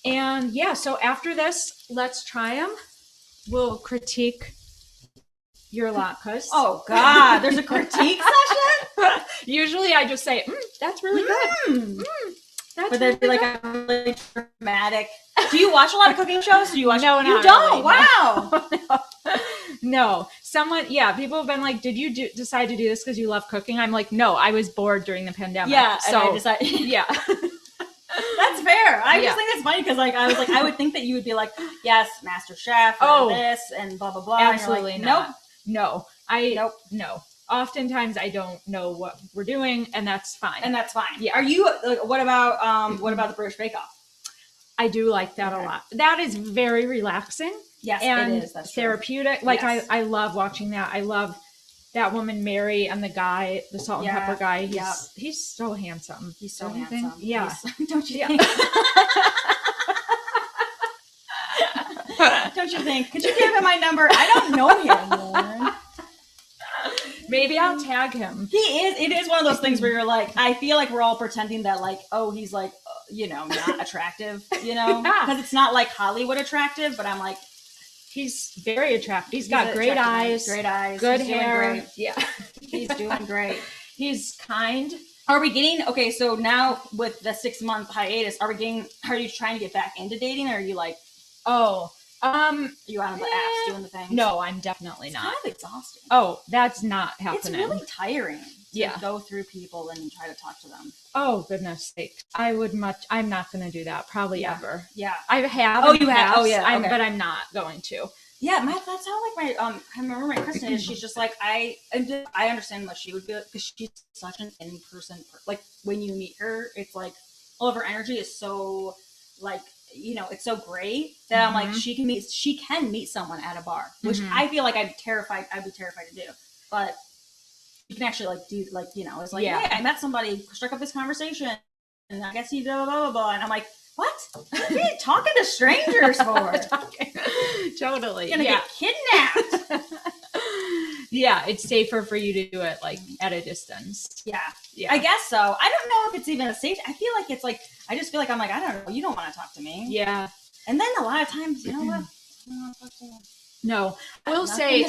And so after this, let's try them. We'll critique your latkes. Oh God, there's a critique session. Usually, I just say, "That's really good." But there'd be like a really dramatic. Do you watch a lot of cooking shows? Do you watch? No, you really, don't. Wow. No. Someone, people have been like, "Did you decide to do this because you love cooking?" I'm like, "No, I was bored during the pandemic." Yeah. So and I decided, yeah. That's fair. I just think that's funny because like I was like I would think that you would be like, yes, Master Chef, this and blah blah blah. Absolutely like, not. Nope. No. No. Oftentimes I don't know what we're doing, and that's fine. And that's fine. Yeah. Are you? What about the British Bake Off? I do like that a lot. That is very relaxing. Yes, and it is. That's therapeutic. True. Like yes. I love watching that. I love that woman Mary and the guy, the salt and pepper guy. He's so handsome. He's so handsome. Yeah. Don't you think? Don't you think? Could you give him my number? I don't know him, Lauren. Maybe I'll tag him. He is. It is one of those things where you're like, I feel like we're all pretending that like, oh, he's like, not attractive, because it's not like Hollywood attractive, but I'm like, he's very attractive. He's got great eyes, good hair. Yeah, he's doing great. He's kind. Are we getting okay? So now with the 6-month hiatus, are you trying to get back into dating, or are you like, are you out on the apps doing the thing? No, I'm definitely not. It's kind of exhausting. Oh, that's not happening. It's really tiring to go through people and try to talk to them. Oh, goodness sake. I'm not going to do that probably ever. Yeah. I have. Oh, you have? Oh, yeah. Okay. But I'm not going to. Yeah, that's how like my I remember my Kristen is. She's just like I understand what she would feel because she's such an in-person like when you meet her, it's like all of her energy is so like it's so great that I'm like she can meet someone at a bar, which I feel like I'd be terrified to do, but you can actually like do like it's like hey, I met somebody, struck up this conversation, and I guess he blah blah blah blah, and I'm like, what? What are you talking to strangers for? Totally. You're gonna get kidnapped. Yeah, it's safer for you to do it like at a distance. Yeah. I guess so. I don't know if it's even a safe. I feel like it's like I just feel like I'm like I don't know. You don't want to talk to me. Yeah. And then a lot of times, you know what? I don't want to talk to you. No, I will say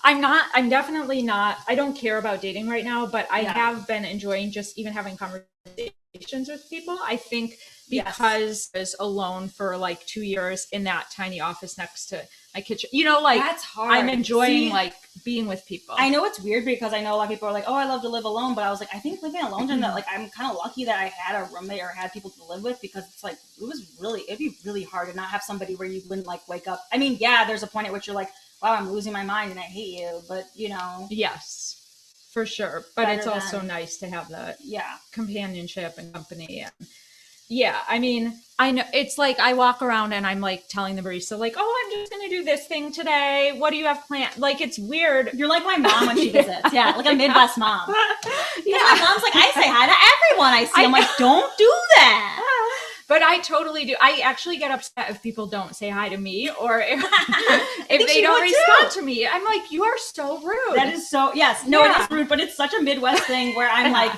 I'm definitely not. I don't care about dating right now, but I have been enjoying just even having conversations with people. I think because I was alone for like 2 years in that tiny office next to my kitchen, that's hard. I'm enjoying like being with people. I know it's weird because I know a lot of people are like, oh, I love to live alone, but I was like, I think living alone and that like I'm kind of lucky that I had a roommate or had people to live with, because it's like it'd be really hard to not have somebody where you wouldn't like wake up. I mean, there's a point at which you're like, wow, I'm losing my mind and I hate you, but yes, for sure. But it's also nice to have the companionship and company. And I mean, I know it's like I walk around and I'm like telling the barista like, oh, I'm just gonna do this thing today. What do you have planned? Like, it's weird. You're like my mom when she visits. Yeah, like a Midwest mom. My mom's like, I say hi to everyone I see. I'm like, don't do that. But I totally do. I actually get upset if people don't say hi to me or if they don't respond to me. I'm like, you are so rude. That is so, yes. No, it is rude, but it's such a Midwest thing where I'm like,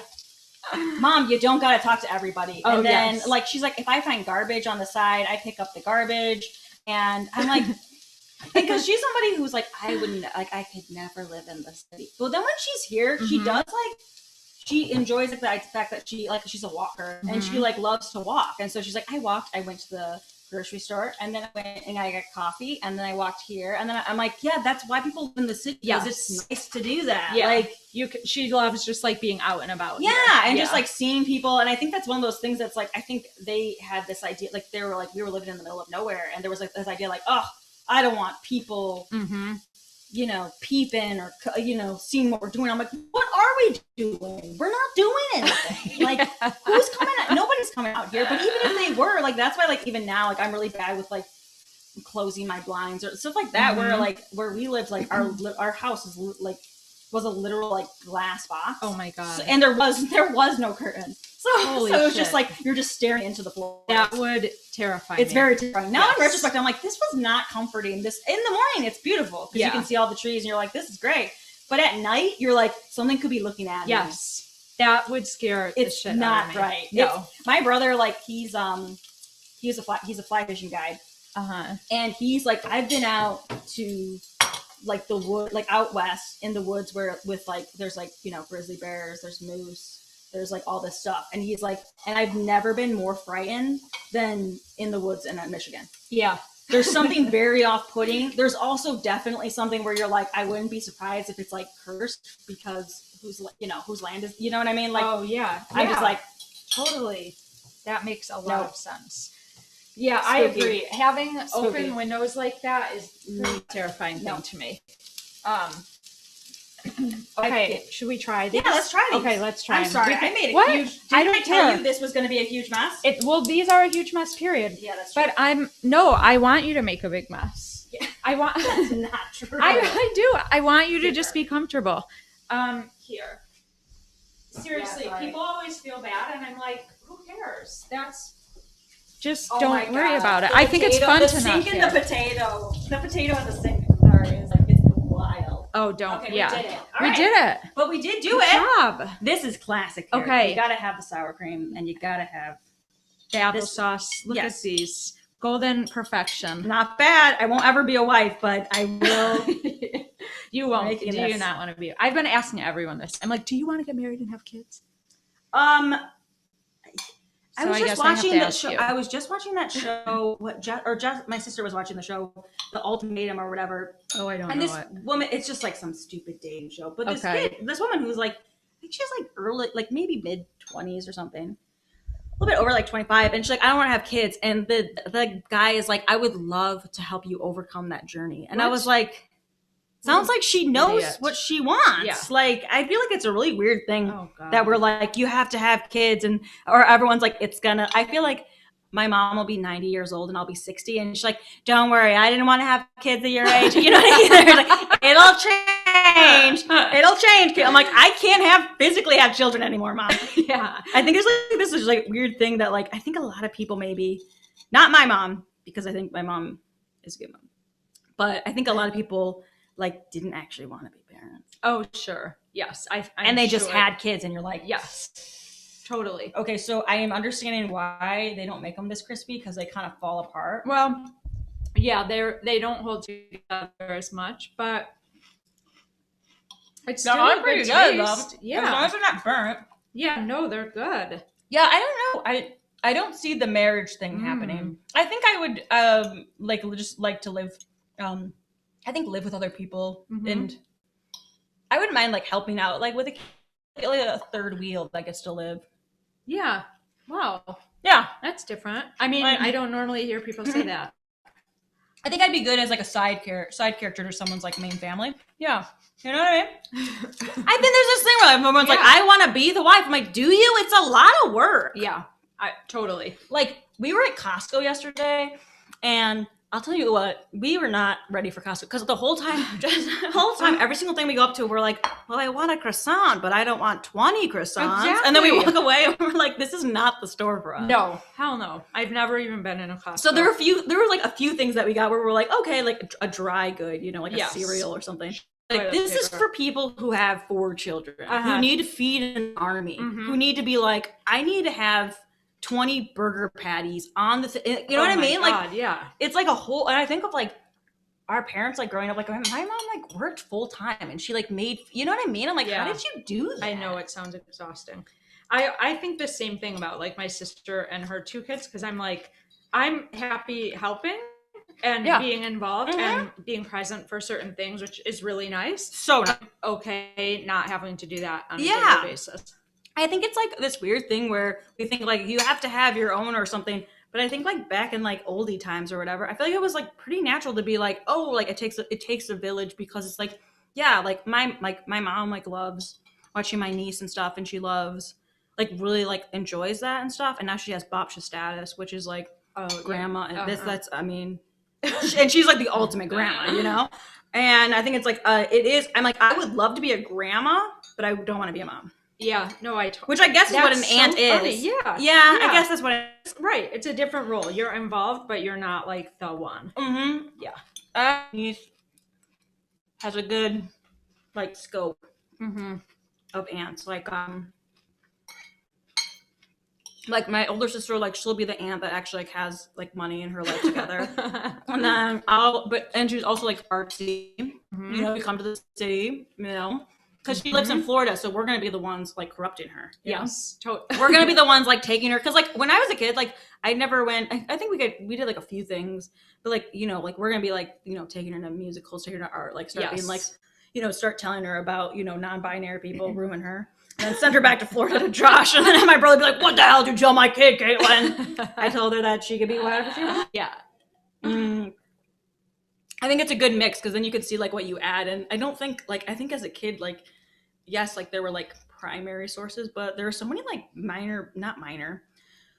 Mom, you don't got to talk to everybody. Oh, and then like, she's like, if I find garbage on the side, I pick up the garbage. And I'm like, because she's somebody who's like, I could never live in the city. But then when she's here, she does like, she enjoys the fact that she's a walker and she like loves to walk. And so she's like, I went to the grocery store and then I went and I got coffee and then I walked here. And then I'm like, yeah, that's why people live in the city. Because it's nice to do that. Yeah. Like she loves just like being out and about. Yeah. And just like seeing people. And I think that's one of those things that's like, I think they had this idea, like they were like, we were living in the middle of nowhere. And there was like this idea like, oh, I don't want people, peeping or, seeing what we're doing. I'm like, what are we doing? We're not doing anything. Like, who's coming out? Nobody's coming out here. But even if they were, like, that's why, like, even now, like, I'm really bad with, like, closing my blinds or stuff like that, where, like, where we lived, like, our house is, like, was a literal, like, glass box. Oh, my God. So, and there was no curtain. So it was just like, you're just staring into the floor. That would terrify me. It's very terrifying. Now in retrospect, I'm like, this was not comforting. This in the morning, it's beautiful because you can see all the trees and you're like, this is great. But at night, you're like, something could be looking at me. Yes. That would scare the shit out of me. Not right. No. My brother, like, he's a fly fishing guide. And he's like, I've been out to like the wood, like out west in the woods where with like, there's like, grizzly bears, there's moose. There's like all this stuff. And he's like, and I've never been more frightened than in the woods in Michigan. Yeah. There's something very off-putting. There's also definitely something where you're like, I wouldn't be surprised if it's like cursed because whose land is, you know what I mean? Like, oh yeah. I'm just like, totally. That makes a lot of sense. Yeah, spooky. I agree. Having open windows like that is a pretty terrifying thing to me. Okay, should we try these? Yeah, let's try these. Okay, let's try I'm them. sorry, I made a What? huge. I Didn't don't I tell care. you this was going to be a huge mess? Well, these are a huge mess, period. Yeah, that's true. But I want you to make a big mess. Yeah. I want. That's not true. I really do. I want you to just be comfortable. Here. Seriously, Yeah, people always feel bad, and I'm like, who cares? Just Oh don't worry God. about it. The I think it's fun the to not sink and care. the potato in the sink. Sorry, it's like it's wild. Oh, don't. Okay, yeah. we did it. All We right. did it. But we did do Good it. job. This is classic. Here. Okay. You gotta have the sour cream, and you gotta have The applesauce. Look yes. at these. Golden perfection. not bad. I won't ever be a wife, but I will. You won't. Making Do this. you not want to be? I've been asking everyone this. I'm like, do you want to get married and have kids? I was So just guess I have to watching that ask show. you. I was just watching that show. My sister was watching the show, The Ultimatum or whatever. Oh, I don't And know this it. woman, it's just like some stupid dating show. But this Okay. kid, this woman who's like, I think she's like early, like maybe mid 20s or something, a little bit over like 25, and she's like, I don't want to have kids. And the guy is like, I would love to help you overcome that journey. And I What? was like, sounds like she knows Idiot. what she wants. Yeah. Like, I feel like it's a really weird thing Oh God. that we're like, you have to have kids, and or everyone's like, it's gonna. I feel like my mom will be 90 years old and I'll be 60, and she's like, don't worry, I didn't want to have kids at your age. You know what I mean? Like, it'll change. It'll change. I'm like, I can't physically have children anymore, Mom. Yeah. I think there's like this is like weird thing that like I think a lot of people maybe, not my mom, because I think my mom is a good mom, but I think a lot of people like didn't actually want to be parents. Oh, sure. Yes. I'm And they just sure. had kids, and you're like, Yes. Totally. okay, so I am understanding why they don't make them this crispy, because they kind of fall apart. Well, yeah, they don't hold together as much, but it's still a good taste. Yeah. As long as they're not burnt. Yeah. No, they're good. Yeah, I don't know. I don't see the marriage thing happening. I think I would like just like to live I think live with other people, and I wouldn't mind like helping out like with a third wheel that gets to live. Yeah. Wow. Yeah. That's different. I mean, I don't normally hear people say that. I think I'd be good as like a side character to someone's like main family. Yeah. You know what I mean? I think there's this thing where everyone's like, I want to be the wife. I'm like, do you? It's a lot of work. Yeah. Totally. Like, we were at Costco yesterday, and I'll tell you what, we were not ready for Costco, because the whole time, every single thing we go up to, we're like, well, I want a croissant, but I don't want 20 croissants. Exactly. And then we walk away, and we're like, this is not the store for us. No, hell no. I've never even been in a Costco. So there were like a few things that we got where we're like, okay, like a dry good, you know, like Yes. a cereal or something. Right, Like, this is for people who have 4 children, who need to feed an army, who need to be like, I need to have 20 burger patties on the you know what I mean? God, like, yeah. it's like a whole, and I think of like our parents, like growing up, like my mom like worked full time, and she like made, you know what I mean? I'm like, how did you do that? I know, it sounds exhausting. I think the same thing about like my sister and her 2 kids, because I'm like, I'm happy helping and being involved and being present for certain things, which is really nice. So nice. Okay, not having to do that on a daily basis. I think it's like this weird thing where we think like you have to have your own or something. But I think like back in like oldie times or whatever, I feel like it was like pretty natural to be like, oh, like it takes a village, because it's like, yeah, like my mom like loves watching my niece and stuff, and she loves like really like enjoys that and stuff. And now she has Bopsha status, which is like grandma, and that's I mean, and she's like the ultimate grandma, you know. And I think it's like it is. I'm like, I would love to be a grandma, but I don't want to be a mom. Yeah, no, which I guess is what an aunt is. Yeah, I guess that's what it is. Right. It's a different role. You're involved, but you're not like the one. Yeah. He has a good like scope of aunts. Like my older sister, like she'll be the aunt that actually like has like money in her life together. And then and she's also like artsy. You know, we come to the city, you know. Because she lives in Florida, so we're going to be the ones, like, corrupting her. Yes. Totally. We're going to be the ones, like, taking her. Because, like, when I was a kid, like, I never went... I think we did, like, a few things. But, like, you know, like, we're going to be, like, you know, taking her to musicals, taking her to art. Like, start being, like, you know, start telling her about, you know, non-binary people, ruin her. And then send her back to Florida to Josh. And then have my brother be like, what the hell did you tell my kid, Caitlin? I told her that she could be whatever she wants. Yeah. And I think it's a good mix because then you could see like what you add. And I don't think like, I think as a kid, like, yes, like there were like primary sources, but there are so many like not minor,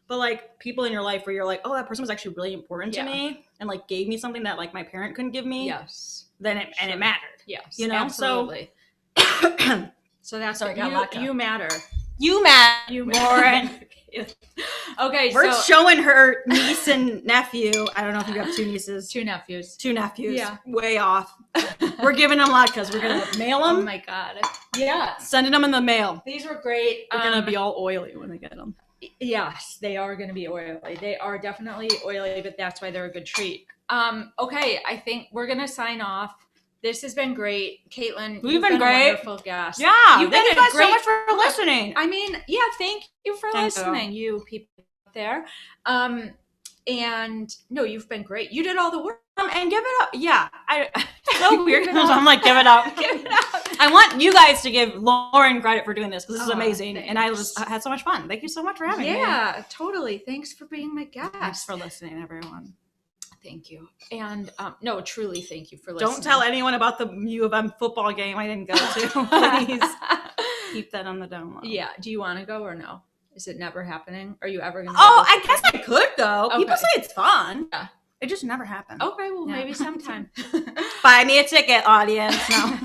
but like people in your life where you're like, oh, that person was actually really important to me and like gave me something that like my parent couldn't give me. Yes. Then and it mattered. Yes. You know, absolutely. So so that's sorry, you matter. You matter, Lauren. Okay, we're showing her niece and nephew. I don't know if you have two nieces. Two nephews. Yeah. Way off. We're giving them latkes. We're going to mail them. Oh my God. Yeah. Sending them in the mail. These were great. They're going to be all oily when they get them. Yes, they are going to be oily. They are definitely oily, but that's why they're a good treat. Okay, I think we're going to sign off. This has been great. Caitlin, you've been great. A wonderful guest. Yeah, thank you guys so much for listening. I mean, yeah, thank you for listening, you people out there. And no, you've been great. You did all the work. And give it up. Yeah. So weird. I'm like, give it up. Give it up. I want you guys to give Lauren credit for doing this because this is amazing. Thanks. And I had so much fun. Thank you so much for having me. Yeah, totally. Thanks for being my guest. Thanks for listening, everyone. Thank you. And no, truly thank you for listening. Don't tell anyone about the U of M football game I didn't go to. Please keep that on the down low. Yeah. Do you want to go or no? Is it never happening? Are you ever going to go? I guess I could go. Okay. People say it's fun. Yeah. It just never happened. Okay, well, maybe sometime. Buy me a ticket, audience. No.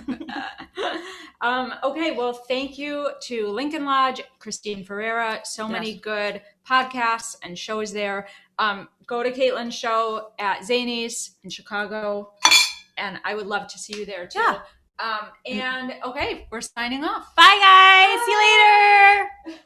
Okay, well, thank you to Lincoln Lodge, Christine Ferreira. So many good podcasts and shows there. Go to Caitlin's show at Zany's in Chicago, and I would love to see you there too. Yeah. And okay, we're signing off. Bye, guys. See you later.